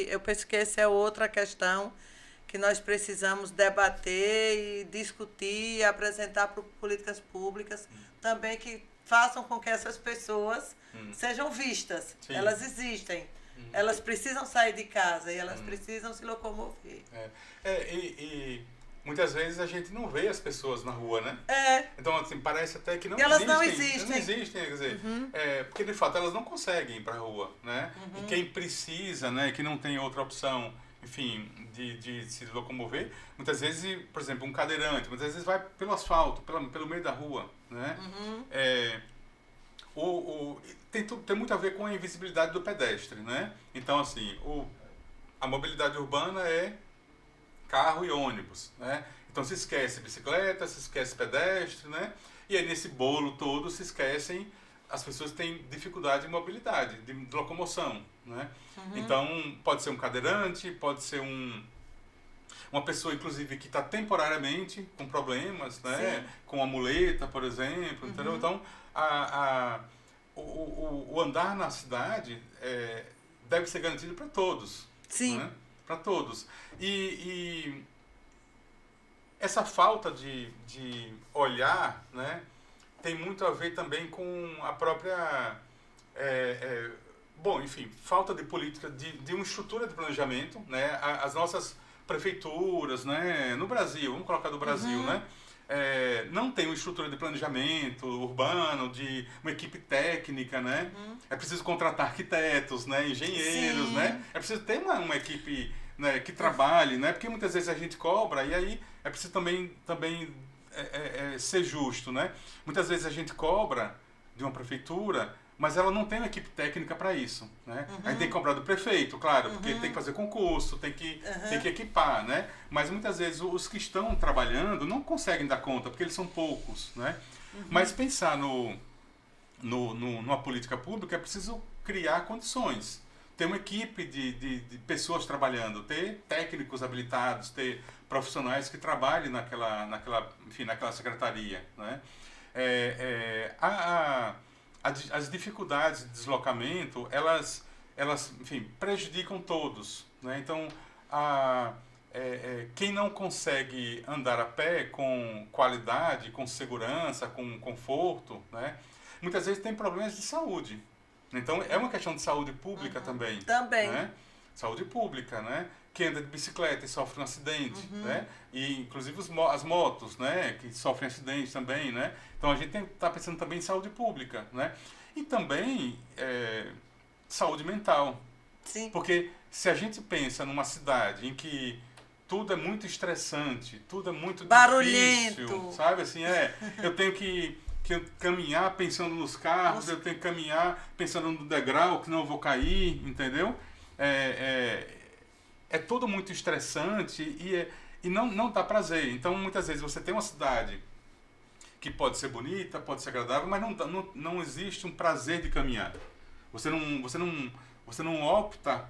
Eu penso que essa é outra questão que nós precisamos debater e discutir e apresentar para políticas públicas também que façam com que essas pessoas sejam vistas. Sim. Elas existem. Elas precisam sair de casa e elas precisam se locomover. E muitas vezes a gente não vê as pessoas na rua, né? Então, assim, parece até que não existem. Elas não existem. Não existem, quer dizer, porque de fato elas não conseguem ir para a rua, né? E quem precisa, né, que não tem outra opção, enfim, de se locomover, muitas vezes, por exemplo, um cadeirante, muitas vezes vai pelo asfalto, pelo meio da rua, né? Tem muito a ver com a invisibilidade do pedestre, né? Então, assim, a mobilidade urbana é carro e ônibus, né? Então se esquece bicicleta, se esquece pedestre, né? E aí nesse bolo todo se esquecem as pessoas que têm dificuldade de mobilidade, de locomoção, né? Então pode ser um cadeirante, pode ser uma pessoa inclusive que está temporariamente com problemas, né? Sim. Com a muleta, por exemplo, entendeu? Então o andar na cidade deve ser garantido para todos. Sim. Né? Para todos. E essa falta de olhar, né, tem muito a ver também com a própria... bom, enfim, falta de política, de uma estrutura de planejamento, né? As nossas prefeituras, né, no Brasil, vamos colocar do Brasil, né? Não tem uma estrutura de planejamento urbano, de uma equipe técnica, né? É preciso contratar arquitetos, né? Engenheiros, sim, né? É preciso ter uma equipe, né, que trabalhe, né? Porque muitas vezes a gente cobra e aí é preciso também ser justo, né? Muitas vezes a gente cobra de uma prefeitura, mas ela não tem uma equipe técnica para isso, né? A gente tem que cobrar do prefeito, claro, porque tem que fazer concurso, tem que equipar, né? Mas muitas vezes os que estão trabalhando não conseguem dar conta, porque eles são poucos, né? Mas pensar numa política pública é preciso criar condições. Ter uma equipe de pessoas trabalhando, ter técnicos habilitados, ter profissionais que trabalhem naquela secretaria, né? As dificuldades de deslocamento, elas enfim, prejudicam todos, né? Então, quem não consegue andar a pé com qualidade, com segurança, com conforto, né? Muitas vezes tem problemas de saúde. Então, é uma questão de saúde pública também. Também. Né? Saúde pública, né? Quem anda de bicicleta e sofre um acidente, né? E, inclusive, as motos, né? Que sofrem acidentes também, né? Então, a gente está pensando também em saúde pública, né? E também saúde mental. Sim. Porque se a gente pensa numa cidade em que tudo é muito estressante, tudo é muito barulhento, difícil, sabe? Assim, eu tenho que caminhar pensando nos carros, eu tenho que caminhar pensando no degrau, que não eu vou cair, entendeu? É tudo muito estressante e não dá prazer. Então, muitas vezes, você tem uma cidade que pode ser bonita, pode ser agradável, mas não existe um prazer de caminhar. Você não opta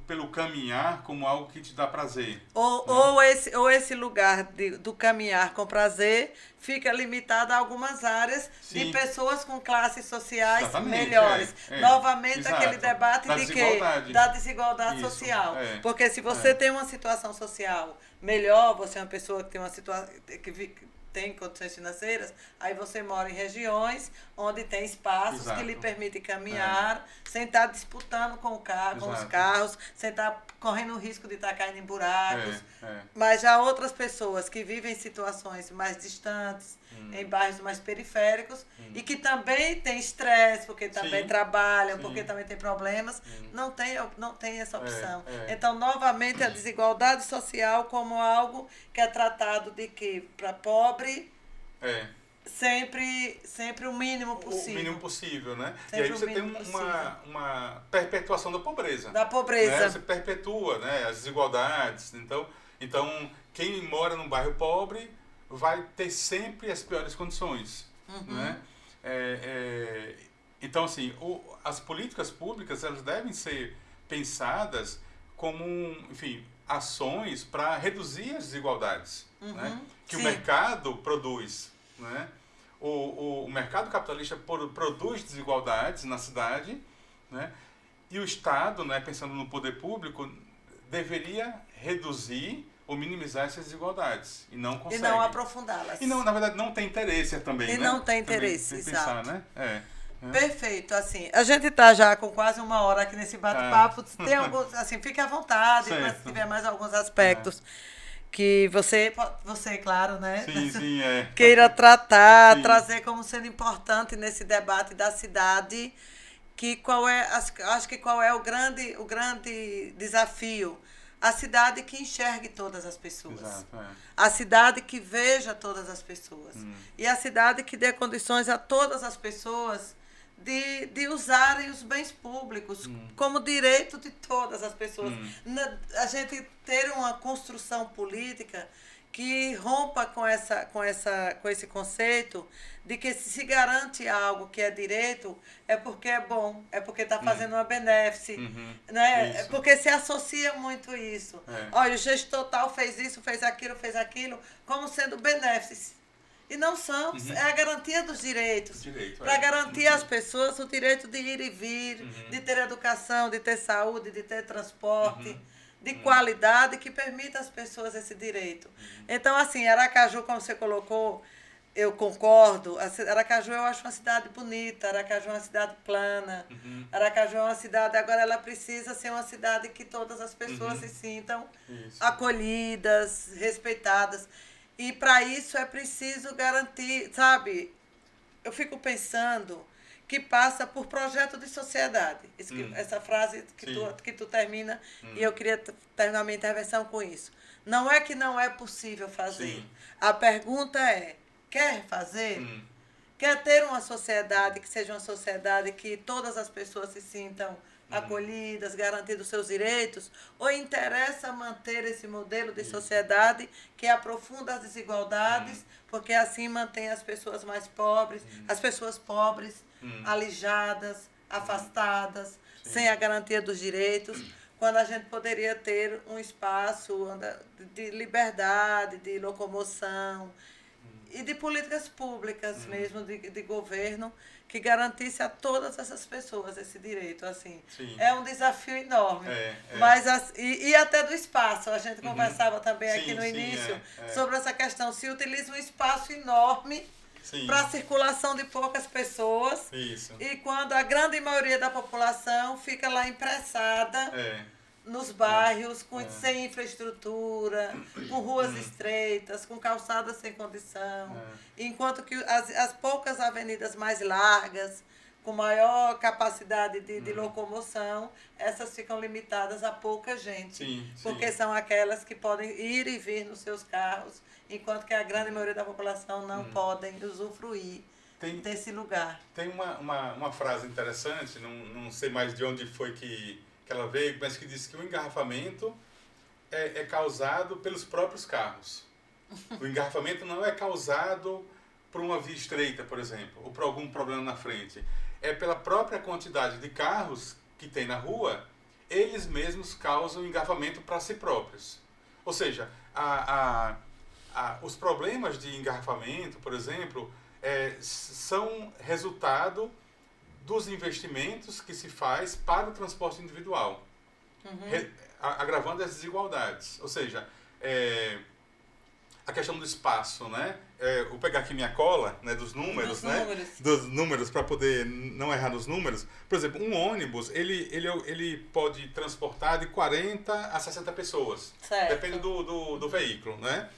pelo caminhar como algo que te dá prazer. Ou esse lugar do caminhar com prazer fica limitado a algumas áreas. Sim. De pessoas com classes sociais melhores. Novamente, exato. Aquele debate da desigualdade social. Porque se você tem uma situação social melhor, você é uma pessoa que tem uma situação que tem condições financeiras, aí você mora em regiões onde tem espaços, exato, que lhe permitem caminhar sem estar disputando com os carros, sem estar correndo o risco de estar caindo em buracos. Mas já outras pessoas que vivem em situações mais distantes, em bairros mais periféricos, e que também têm estresse, porque também trabalham, porque também têm problemas, não tem essa opção. Então, novamente, a desigualdade social como algo que é tratado de que para pobre sempre o mínimo O possível. mínimo possível, né? E Sempre aí o você tem mínimo uma perpetuação da pobreza. Da pobreza. Né? Você perpetua, né, as desigualdades. Então, quem mora num bairro pobre vai ter sempre as piores condições. Né? Então, assim, as políticas públicas elas devem ser pensadas como, enfim, ações para reduzir as desigualdades, né? Que o mercado produz. Né? O mercado capitalista produz desigualdades na cidade, né? E o Estado, né, pensando no poder público, deveria reduzir ou minimizar essas desigualdades. E não consegue. E não aprofundá-las. E, não, na verdade, não tem interesse também, E né? não tem Também, interesse, tem exato. pensar, né? Perfeito, assim, a gente está já com quase 1 hora aqui nesse bate-papo, tem alguns, assim, fique à vontade, mas se tiver mais alguns aspectos que você, claro, né? Sim, queira tratar, Sim. trazer como sendo importante nesse debate da cidade, acho que qual é o grande desafio? A cidade que enxergue todas as pessoas. Exato, A cidade que veja todas as pessoas. E a cidade que dê condições a todas as pessoas de usarem os bens públicos como direito de todas as pessoas. A gente ter uma construção política que rompa com esse conceito de que se garante algo que é direito é porque é bom, é porque está fazendo uma benéfice, né? É porque se associa muito isso. Olha, o gestor tal fez isso, fez aquilo, como sendo benéfices. E não são, é a garantia dos direitos. Para garantir às pessoas o direito de ir e vir, de ter educação, de ter saúde, de ter transporte, de qualidade que permita às pessoas esse direito. Então, assim, Aracaju, como você colocou, eu concordo. Aracaju eu acho uma cidade bonita, Aracaju é uma cidade plana, Aracaju é uma cidade, agora ela precisa ser uma cidade que todas as pessoas se sintam acolhidas, respeitadas. E para isso é preciso garantir, sabe? Eu fico pensando que passa por projeto de sociedade. Essa frase que tu termina, e eu queria terminar minha intervenção com isso. Não é que não é possível fazer. Sim. A pergunta é, quer fazer? Quer ter uma sociedade que seja uma sociedade que todas as pessoas se sintam acolhidas, garantidos seus direitos, ou interessa manter esse modelo de sociedade que aprofunda as desigualdades, porque assim mantém as pessoas mais pobres, as pessoas pobres, alijadas, afastadas, sem a garantia dos direitos, quando a gente poderia ter um espaço de liberdade, de locomoção e de políticas públicas mesmo, de governo, que garantisse a todas essas pessoas esse direito. Assim. É um desafio enorme. Mas, e até do espaço. A gente conversava também aqui no início sobre essa questão. Se utiliza um espaço enorme para a circulação de poucas pessoas. Isso. E quando a grande maioria da população fica lá impressada nos bairros, sem infraestrutura, com ruas estreitas, com calçadas sem condição. Enquanto que as poucas avenidas mais largas, com maior capacidade de locomoção, essas ficam limitadas a pouca gente. Porque são aquelas que podem ir e vir nos seus carros, enquanto que a grande maioria da população não podem usufruir desse lugar. Tem uma frase interessante, não sei mais de onde foi que ela veio, mas que diz que o engarrafamento é causado pelos próprios carros. O engarrafamento não é causado por uma via estreita, por exemplo, ou por algum problema na frente. É pela própria quantidade de carros que tem na rua, eles mesmos causam engarrafamento para si próprios. Ou seja, os problemas de engarrafamento, por exemplo, são resultado dos investimentos que se faz para o transporte individual, agravando as desigualdades. Ou seja, a questão do espaço, né? Vou pegar aqui minha cola, né, dos números, dos números, para poder não errar nos números. Por exemplo, um ônibus, ele pode transportar de 40 a 60 pessoas. Certo. Depende do veículo, né?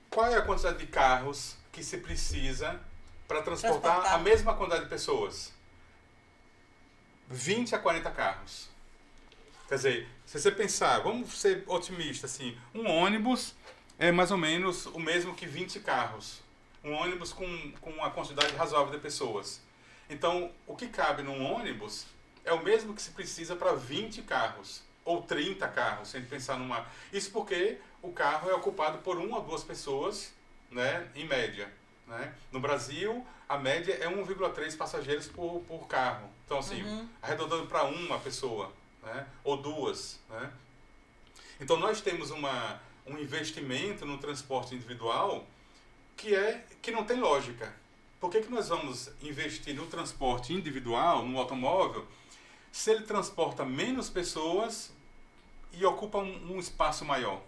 Qual é a quantidade de carros que se precisa para transportar a mesma quantidade de pessoas? 20 a 40 carros. Quer dizer, se você pensar, vamos ser otimistas, assim, um ônibus é mais ou menos o mesmo que 20 carros. um ônibus com uma quantidade razoável de pessoas. Então, o que cabe num ônibus é o mesmo que se precisa para 20 carros, ou 30 carros, se a gente pensar numa... Isso porque o carro é ocupado por uma ou duas pessoas, né, em média. Né? No Brasil, a média é 1,3 passageiros por carro. Então, assim, arredondando para uma pessoa, né, ou duas. Né? Então, nós temos um investimento no transporte individual que não tem lógica. Por que nós vamos investir no transporte individual, no automóvel, se ele transporta menos pessoas e ocupa um espaço maior?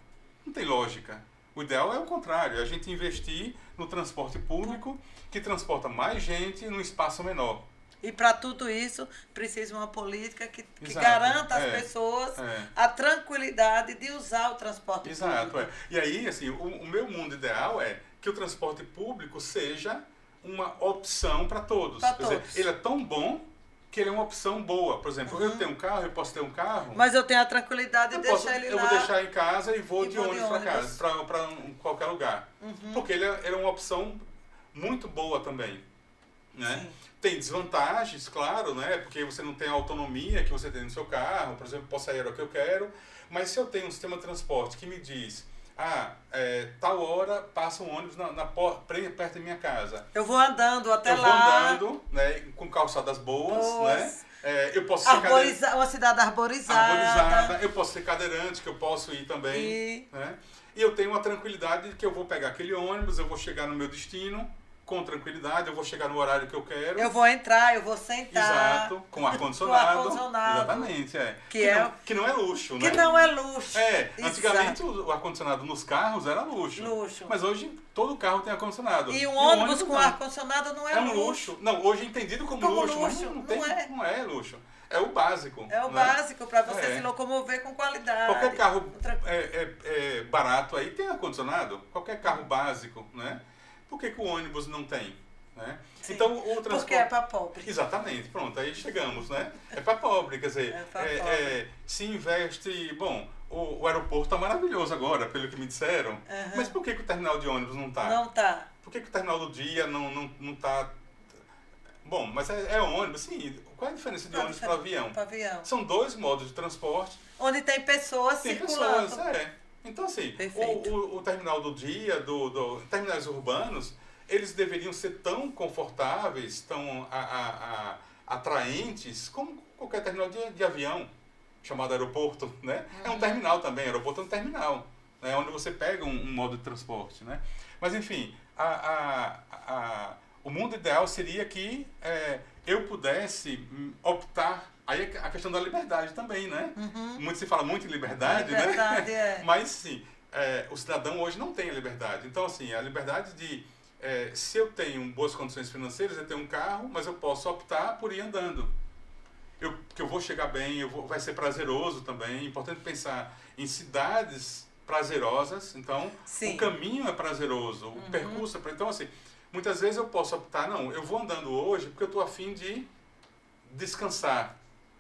Não tem lógica. O ideal é o contrário, é a gente investir no transporte público que transporta mais gente num espaço menor. E para tudo isso, precisa uma política que Exato, garanta às pessoas a tranquilidade de usar o transporte público. Exato. E aí, assim, o meu mundo ideal é que o transporte público seja uma opção para todos. Para Quer dizer, todos. ele é tão bom que ele é uma opção boa. Por exemplo, eu tenho um carro, eu posso ter um carro. Mas eu tenho a tranquilidade de deixar ele lá. Eu vou deixar em casa e vou de ônibus para casa, para qualquer lugar. Porque ele é uma opção muito boa também. Né? Sim. Tem desvantagens, claro, né? Porque você não tem a autonomia que você tem no seu carro. Por exemplo, eu posso sair a hora que eu quero. Mas se eu tenho um sistema de transporte que me diz... tal hora passa um ônibus perto da minha casa. Eu vou andando até lá. Eu vou andando, né, com calçadas boas, né? Eu posso ser uma cidade arborizada. Eu posso ser cadeirante, que eu posso ir também. Né? E eu tenho uma tranquilidade de que eu vou pegar aquele ônibus, eu vou chegar no meu destino com tranquilidade, eu vou chegar no horário que eu quero. Eu vou entrar, eu vou sentar. Exato, com ar-condicionado. Exatamente, que não é luxo, né? Que não é luxo. Antigamente o ar-condicionado nos carros era luxo. Mas hoje todo carro tem ar-condicionado. E um ônibus com ar-condicionado não é luxo. É um luxo. Não, hoje é entendido como luxo, mas não é luxo. É o básico. É o básico para você se locomover com qualidade. Qualquer carro barato aí tem ar-condicionado. Qualquer carro básico, né? Por que o ônibus não tem? Né? Então, o transporte... Porque é para pobre. Exatamente, pronto, aí chegamos, né? É para pobre, quer dizer, se investe... Bom, o aeroporto está maravilhoso agora, pelo que me disseram, mas por que o terminal de ônibus não está? Não está. Por que o terminal do dia não está... Bom, mas é ônibus, sim. Qual é a diferença de ônibus para avião? São dois modos de transporte. Onde tem pessoas circulando. Tem pessoas, Então, assim, o terminal do dia, terminais urbanos, eles deveriam ser tão confortáveis, tão atraentes, como qualquer terminal de avião, chamado aeroporto, né? É um terminal também, aeroporto é um terminal, né? Onde você pega um modo de transporte, né? Mas, enfim, o mundo ideal seria que eu pudesse optar. Aí a questão da liberdade também, né? Muito se fala muito em liberdade, né? Mas, sim, o cidadão hoje não tem a liberdade. Então, assim, a liberdade de... se eu tenho boas condições financeiras, eu tenho um carro, mas eu posso optar por ir andando. Que eu vou chegar bem, vai ser prazeroso também. É importante pensar em cidades prazerosas. Então, o caminho é prazeroso, o percurso é... Então, assim, muitas vezes eu posso optar, não, eu vou andando hoje porque eu estou a fim de descansar,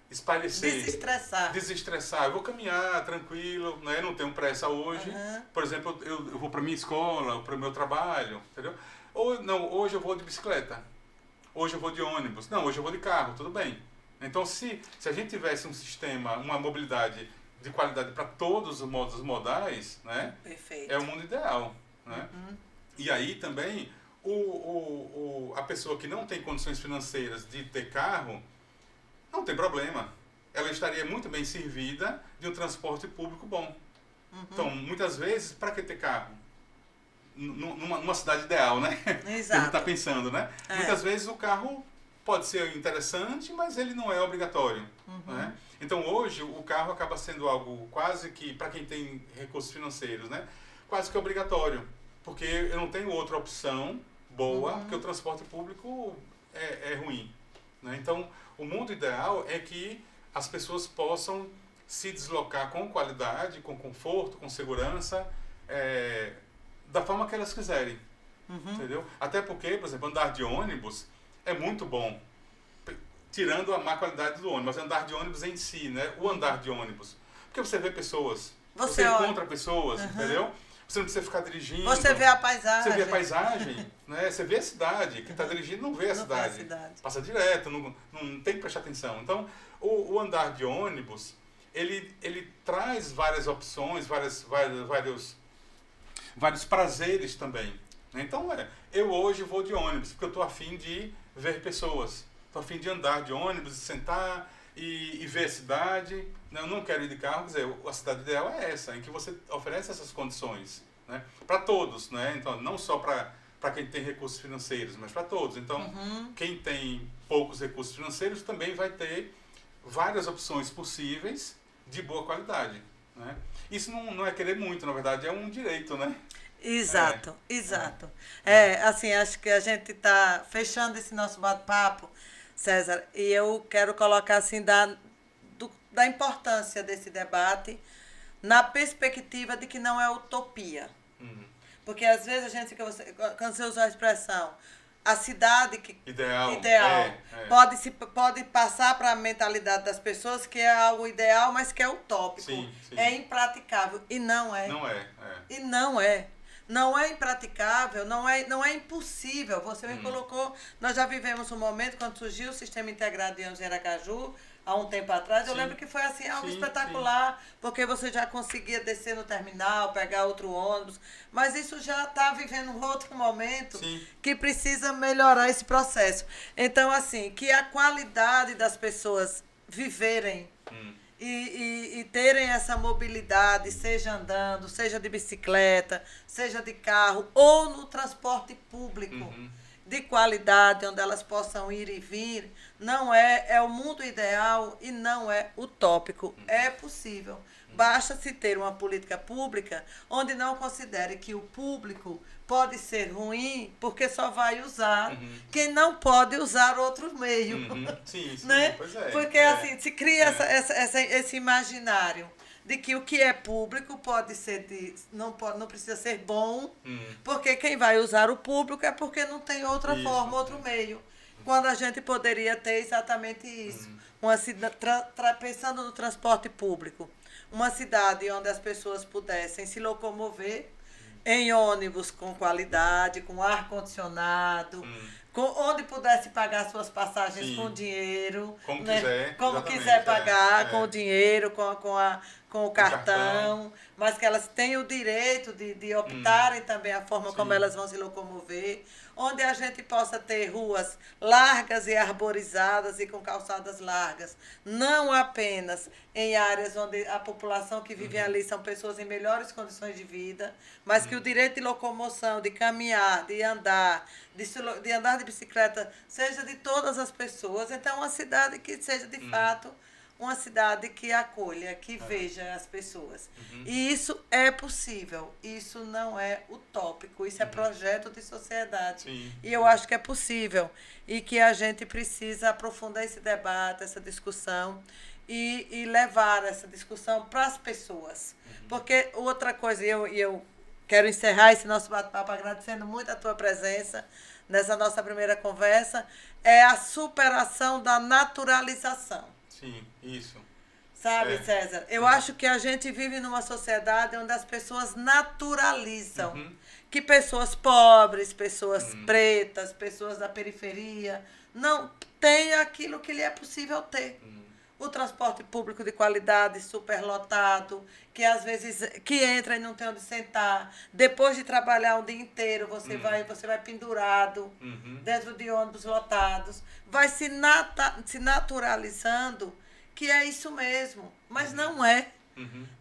espairecer, desestressar. Eu vou caminhar tranquilo, né? Não tenho pressa hoje. Por exemplo, eu vou para minha escola, para o meu trabalho, entendeu? Ou não, hoje eu vou de bicicleta. Hoje eu vou de ônibus. Não, hoje eu vou de carro, tudo bem. Então, se a gente tivesse um sistema, uma mobilidade de qualidade para todos os modos modais, né? Perfeito. É o mundo ideal, né? E aí também a pessoa que não tem condições financeiras de ter carro, não tem problema. Ela estaria muito bem servida de um transporte público bom. Então, muitas vezes, para que ter carro? Numa cidade ideal, né? Exato. Você está pensando, né? Muitas vezes o carro pode ser interessante, mas ele não é obrigatório. Né? Então, hoje, o carro acaba sendo algo quase que, para quem tem recursos financeiros, né? Quase que obrigatório. Porque eu não tenho outra opção boa, porque o transporte público é ruim. Né? Então, o mundo ideal é que as pessoas possam se deslocar com qualidade, com conforto, com segurança, da forma que elas quiserem. Entendeu? Até porque, por exemplo, andar de ônibus é muito bom, tirando a má qualidade do ônibus, mas andar de ônibus em si, né? O andar de ônibus. Porque você vê pessoas, você encontra pessoas, entendeu? Você não precisa ficar dirigindo. Você vê a paisagem. Você vê a paisagem, né? Você vê a cidade. Quem está dirigindo não vê a cidade. Vê a cidade. Passa direto, não tem que prestar atenção. Então, o andar de ônibus, ele traz várias opções, vários prazeres também. Né? Então, eu hoje vou de ônibus, porque eu estou afim de ver pessoas. Estou afim de andar de ônibus, sentar e ver a cidade. Né? Eu não quero ir de carro, quer dizer, a cidade ideal é essa, em que você oferece essas condições. Né? Para todos, né? Então, não só para quem tem recursos financeiros, mas para todos. Então, quem tem poucos recursos financeiros também vai ter várias opções possíveis de boa qualidade. Né? Isso não é querer muito, na verdade, é um direito, né? Exato, exato. Assim, acho que a gente está fechando esse nosso bate-papo, César, e eu quero colocar assim da importância desse debate na perspectiva de que não é utopia. Porque às vezes a gente fica, quando você usou a expressão, a cidade que ideal pode passar para a mentalidade das pessoas que é algo ideal, mas que é utópico, sim. é impraticável, e não é. E não é. Não é impraticável, não é impossível. Você me colocou, nós já vivemos um momento quando surgiu o Sistema Integrado de ônibus em Aracaju, há um tempo atrás, eu lembro que foi assim algo espetacular, porque você já conseguia descer no terminal, pegar outro ônibus, mas isso já está vivendo um outro momento que precisa melhorar esse processo. Então, assim, que a qualidade das pessoas viverem e terem essa mobilidade, seja andando, seja de bicicleta, seja de carro ou no transporte público de qualidade, onde elas possam ir e vir, não é o mundo ideal e não é utópico. É possível. Basta se ter uma política pública onde não considere que o público pode ser ruim porque só vai usar quem não pode usar outro meio. Sim, né? Pois é. Porque assim, se cria esse imaginário de que o que é público pode ser não precisa ser bom, porque quem vai usar o público é porque não tem outra forma, outro meio. Quando a gente poderia ter exatamente isso. Pensando no transporte público, uma cidade onde as pessoas pudessem se locomover em ônibus com qualidade, com ar-condicionado, onde pudesse pagar suas passagens com dinheiro, como quiser pagar, com o dinheiro, com o cartão, mas que elas tenham o direito de optarem também a forma como elas vão se locomover, onde a gente possa ter ruas largas e arborizadas e com calçadas largas, não apenas em áreas onde a população que vive ali são pessoas em melhores condições de vida, mas que o direito de locomoção, de caminhar, de andar, de andar de bicicleta, seja de todas as pessoas. Então, uma cidade que seja, de fato, uma cidade que acolha, que veja as pessoas. E isso é possível, isso não é utópico, isso é projeto de sociedade. E eu acho que é possível e que a gente precisa aprofundar esse debate, essa discussão e levar essa discussão para as pessoas. Porque outra coisa, eu quero encerrar esse nosso bate-papo agradecendo muito a tua presença nessa nossa primeira conversa, é a superação da naturalização. Sim, isso. Sabe, César? Eu acho que a gente vive numa sociedade onde as pessoas naturalizam que pessoas pobres, pessoas pretas, pessoas da periferia, não têm aquilo que lhe é possível ter. O transporte público de qualidade, superlotado, que às vezes que entra e não tem onde sentar. Depois de trabalhar um dia inteiro, você vai pendurado dentro de ônibus lotados. Vai se naturalizando que é isso mesmo, mas não é.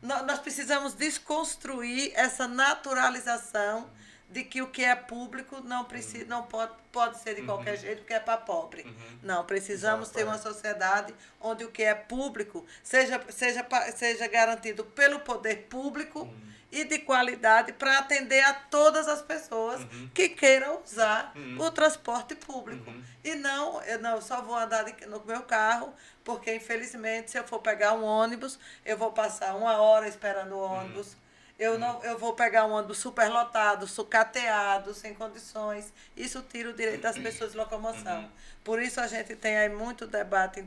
Nós precisamos desconstruir essa naturalização de que o que é público não pode ser de qualquer jeito, porque é para pobre. Não, precisamos ter uma sociedade onde o que é público seja garantido pelo poder público e de qualidade para atender a todas as pessoas que queiram usar o transporte público. E eu só vou andar no meu carro, porque, infelizmente, se eu for pegar um ônibus, eu vou passar 1 hora esperando o ônibus. Eu vou pegar um ônibus superlotado, sucateado, sem condições. Isso tira o direito das pessoas de locomoção. Por isso a gente tem aí muito debate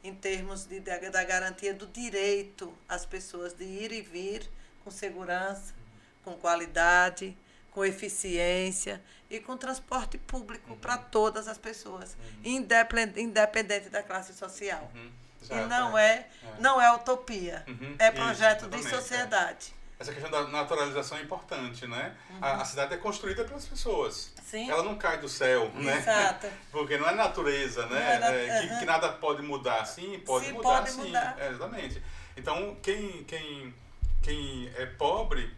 em termos da garantia do direito às pessoas de ir e vir com segurança, com qualidade, com eficiência e com transporte público para todas as pessoas, independente da classe social. Exato, E não é utopia, é projeto de sociedade. Essa questão da naturalização é importante, né? A cidade é construída pelas pessoas. Sim. Ela não cai do céu, né? Exato. Porque não é natureza, né? Que nada pode mudar. Sim, pode mudar, sim. Mudar. Exatamente. Então, quem é pobre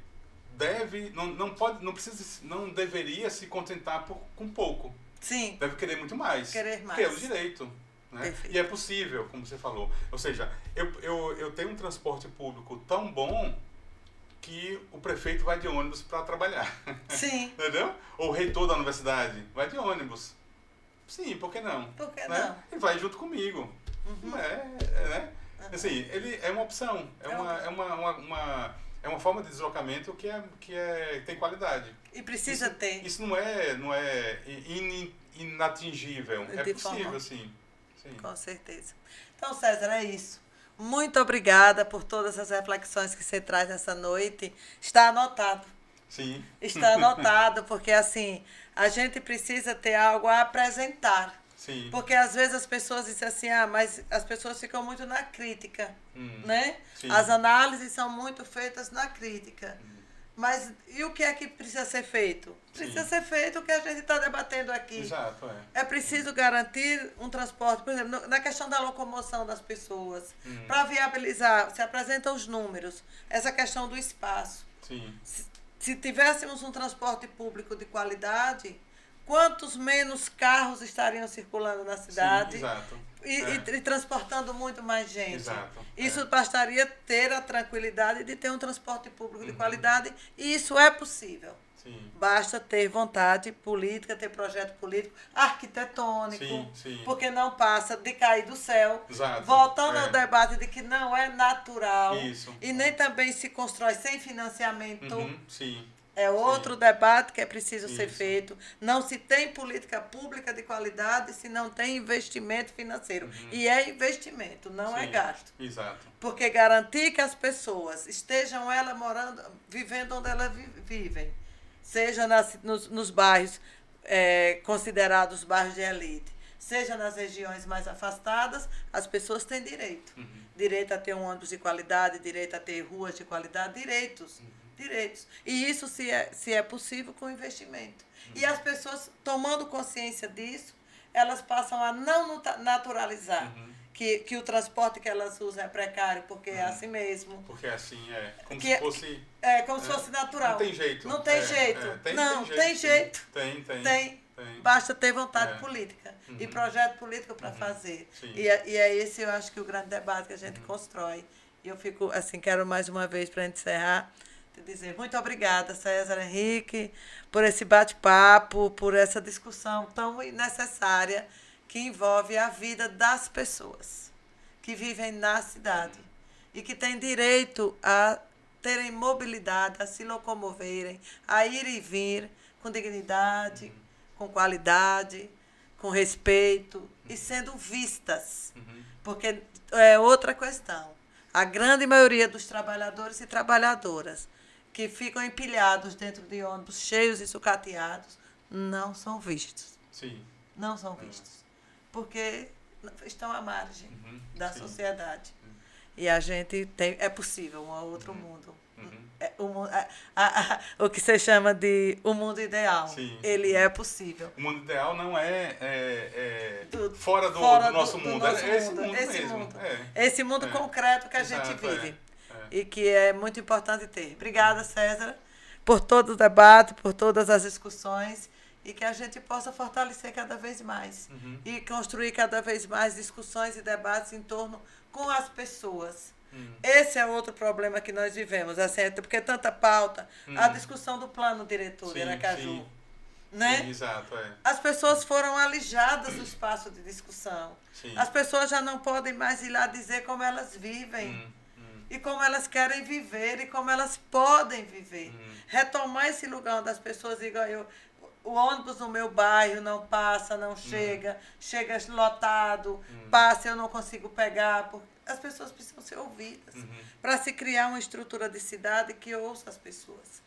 não deveria se contentar com pouco. Sim. Deve querer muito mais. Porque é o direito. Né? E é possível, como você falou. Ou seja, eu tenho um transporte público tão bom que o prefeito vai de ônibus para trabalhar. Sim. Entendeu? Ou o reitor da universidade vai de ônibus. Sim, por que não? Por que né? não? Ele vai junto comigo. Né? Assim, ele é uma opção. É uma forma de deslocamento que tem qualidade. E precisa ter. Isso não é inatingível. É possível, sim. Com certeza. Então, César, é isso. Muito obrigada por todas as reflexões que você traz nessa noite. Está anotado. Sim. Está anotado, porque assim, a gente precisa ter algo a apresentar. Sim. Porque às vezes as pessoas dizem assim, mas as pessoas ficam muito na crítica, né? Sim. As análises são muito feitas na crítica. Mas e o que é que precisa ser feito? Precisa ser feito o que a gente está debatendo aqui. Exato, É preciso garantir um transporte, por exemplo, na questão da locomoção das pessoas, para viabilizar, se apresentam os números, essa questão do espaço. Sim. Se tivéssemos um transporte público de qualidade, quantos menos carros estariam circulando na cidade? Sim, exato. E transportando muito mais gente. Exato. Isso bastaria ter a tranquilidade de ter um transporte público de qualidade, e isso é possível. Sim. Basta ter vontade política, ter projeto político, arquitetônico, sim. porque não passa de cair do céu. Exato. Voltando ao debate de que não é natural. Isso. E nem também se constrói sem financiamento. Sim. É outro debate que é preciso ser feito. Não se tem política pública de qualidade se não tem investimento financeiro. E é investimento, não é gasto. Exato. Porque garantir que as pessoas estejam vivendo onde elas vivem, seja nos bairros considerados bairros de elite, seja nas regiões mais afastadas, as pessoas têm direito. Direito a ter um ônibus de qualidade, direito a ter ruas de qualidade, direitos. E isso se é possível com investimento. E as pessoas, tomando consciência disso, elas passam a não naturalizar que o transporte que elas usam é precário, porque é assim mesmo. Porque assim como se fosse... como se fosse natural. Não tem jeito. Não tem jeito. Tem jeito. Tem. Basta ter vontade política e projeto político para fazer. E é esse, eu acho, que o grande debate que a gente constrói. E eu fico, assim, quero mais uma vez, para encerrar, te dizer muito obrigada, César Henrique, por esse bate-papo, por essa discussão tão necessária que envolve a vida das pessoas que vivem na cidade e que têm direito a terem mobilidade, a se locomoverem, a ir e vir com dignidade, com qualidade, com respeito e sendo vistas. Porque é outra questão. A grande maioria dos trabalhadores e trabalhadoras que ficam empilhados dentro de ônibus cheios e sucateados não são vistos. Sim. Não são vistos. Porque estão à margem da sociedade. E a gente tem... É possível um outro mundo. O que você chama de o mundo ideal. Sim. Ele é possível. O mundo ideal não fora do nosso mundo. É esse mundo mesmo. Esse mundo concreto que a gente vive. E que é muito importante ter. Obrigada, César, por todo o debate, por todas as discussões, e que a gente possa fortalecer cada vez mais e construir cada vez mais discussões e debates em torno com as pessoas. Esse é outro problema que nós vivemos, assim, porque tanta pauta, a discussão do plano diretor de Aracaju. Né? Sim, exato, As pessoas foram alijadas do espaço de discussão. Sim. As pessoas já não podem mais ir lá dizer como elas vivem. E como elas querem viver e como elas podem viver. Retomar esse lugar onde as pessoas digam, o ônibus no meu bairro não passa, não chega lotado, passa, eu não consigo pegar. Porque as pessoas precisam ser ouvidas para se criar uma estrutura de cidade que ouça as pessoas.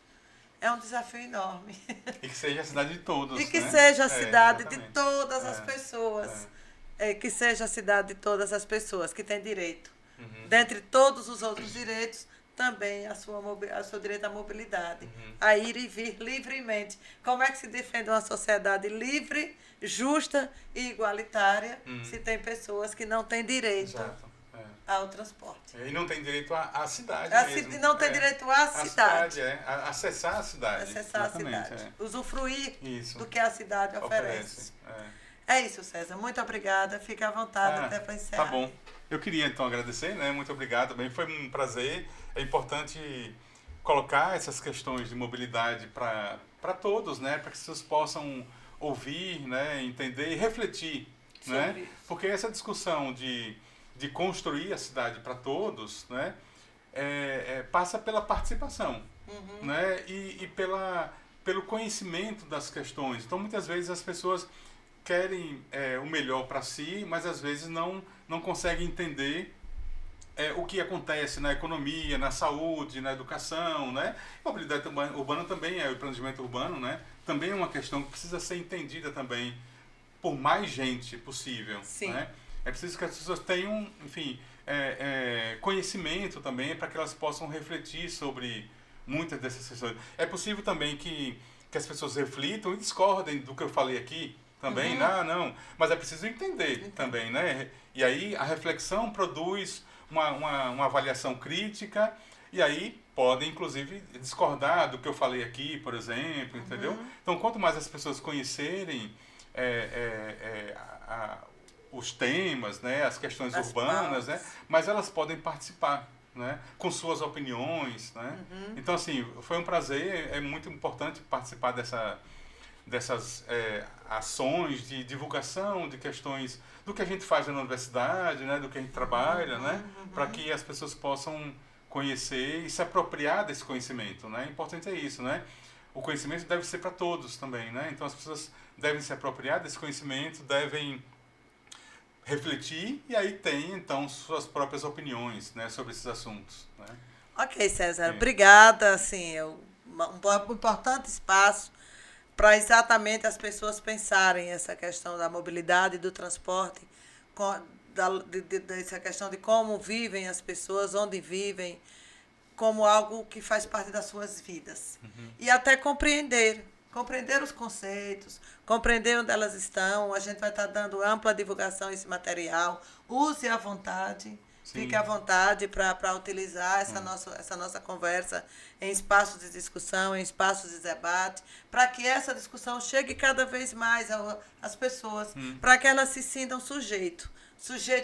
é um desafio enorme. E que seja a cidade de todos, E que né? seja a cidade de Exatamente. todas as pessoas. Que seja a cidade de todas as pessoas que têm direito. Dentre todos os outros direitos, também a seu direito à mobilidade, a ir e vir livremente. Como é que se defende uma sociedade livre, justa e igualitária se tem pessoas que não têm direito ao transporte? E não tem direito à cidade mesmo. Não tem direito à cidade. Acessar a cidade. Acessar a cidade. Usufruir do que a cidade oferece. É isso, César. Muito obrigada. Fique à vontade até para encerrar. Tá bom. Eu queria, então, agradecer, né? Muito obrigado também. Foi um prazer. É importante colocar essas questões de mobilidade para todos, né? Para que as pessoas possam ouvir, né? Entender e refletir, né? Porque essa discussão de construir a cidade para todos, né? Passa pela participação, né? E pelo conhecimento das questões. Então, muitas vezes as pessoas querem o melhor para si, mas às vezes não conseguem entender o que acontece na economia, na saúde, na educação, né? A mobilidade urbana também o planejamento urbano, né? Também é uma questão que precisa ser entendida também por mais gente possível, né? É preciso que as pessoas tenham, enfim, conhecimento também para que elas possam refletir sobre muitas dessas questões. É possível também que as pessoas reflitam e discordem do que eu falei aqui, também, não, mas é preciso entender também, né? E aí a reflexão produz uma avaliação crítica e aí podem, inclusive, discordar do que eu falei aqui, por exemplo, entendeu? Então, quanto mais as pessoas conhecerem os temas, né, as questões urbanas, né, mas elas podem participar, né, com suas opiniões, né? Então, assim, foi um prazer, é muito importante participar dessas ações de divulgação de questões do que a gente faz na universidade, né, do que a gente trabalha, né, para que as pessoas possam conhecer e se apropriar desse conhecimento, né? O importante é isso, né? O conhecimento deve ser para todos também, né? Então as pessoas devem se apropriar desse conhecimento, devem refletir e aí tem então suas próprias opiniões, né, sobre esses assuntos, né? Ok, César, obrigada. Assim, um importante espaço para exatamente as pessoas pensarem essa questão da mobilidade e do transporte, dessa questão de como vivem as pessoas, onde vivem, como algo que faz parte das suas vidas. E até compreender os conceitos, compreender onde elas estão. A gente vai estar dando ampla divulgação a esse material. Use à vontade. Fique à vontade para utilizar essa nossa conversa em espaços de discussão, em espaços de debate, para que essa discussão chegue cada vez mais às pessoas, para que elas se sintam sujeito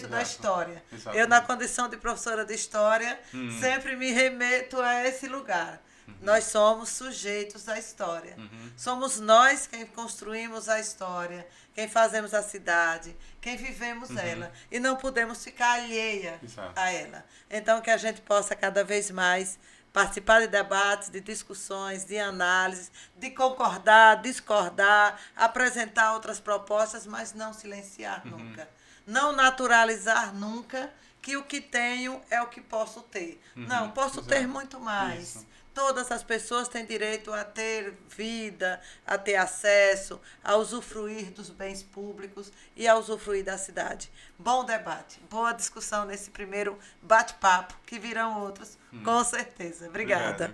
da história. Eu, na condição de professora de história, sempre me remeto a esse lugar. Nós somos sujeitos da história. Somos nós quem construímos a história, quem fazemos a cidade, quem vivemos ela. E não podemos ficar alheia a ela. Então, que a gente possa cada vez mais participar de debates, de discussões, de análises, de concordar, discordar, apresentar outras propostas, mas não silenciar nunca. Não naturalizar nunca que o que tenho é o que posso ter. Não, posso ter muito mais. Todas as pessoas têm direito a ter vida, a ter acesso, a usufruir dos bens públicos e a usufruir da cidade. Bom debate, boa discussão nesse primeiro bate-papo, que virão outros, com certeza. Obrigada. Obrigado.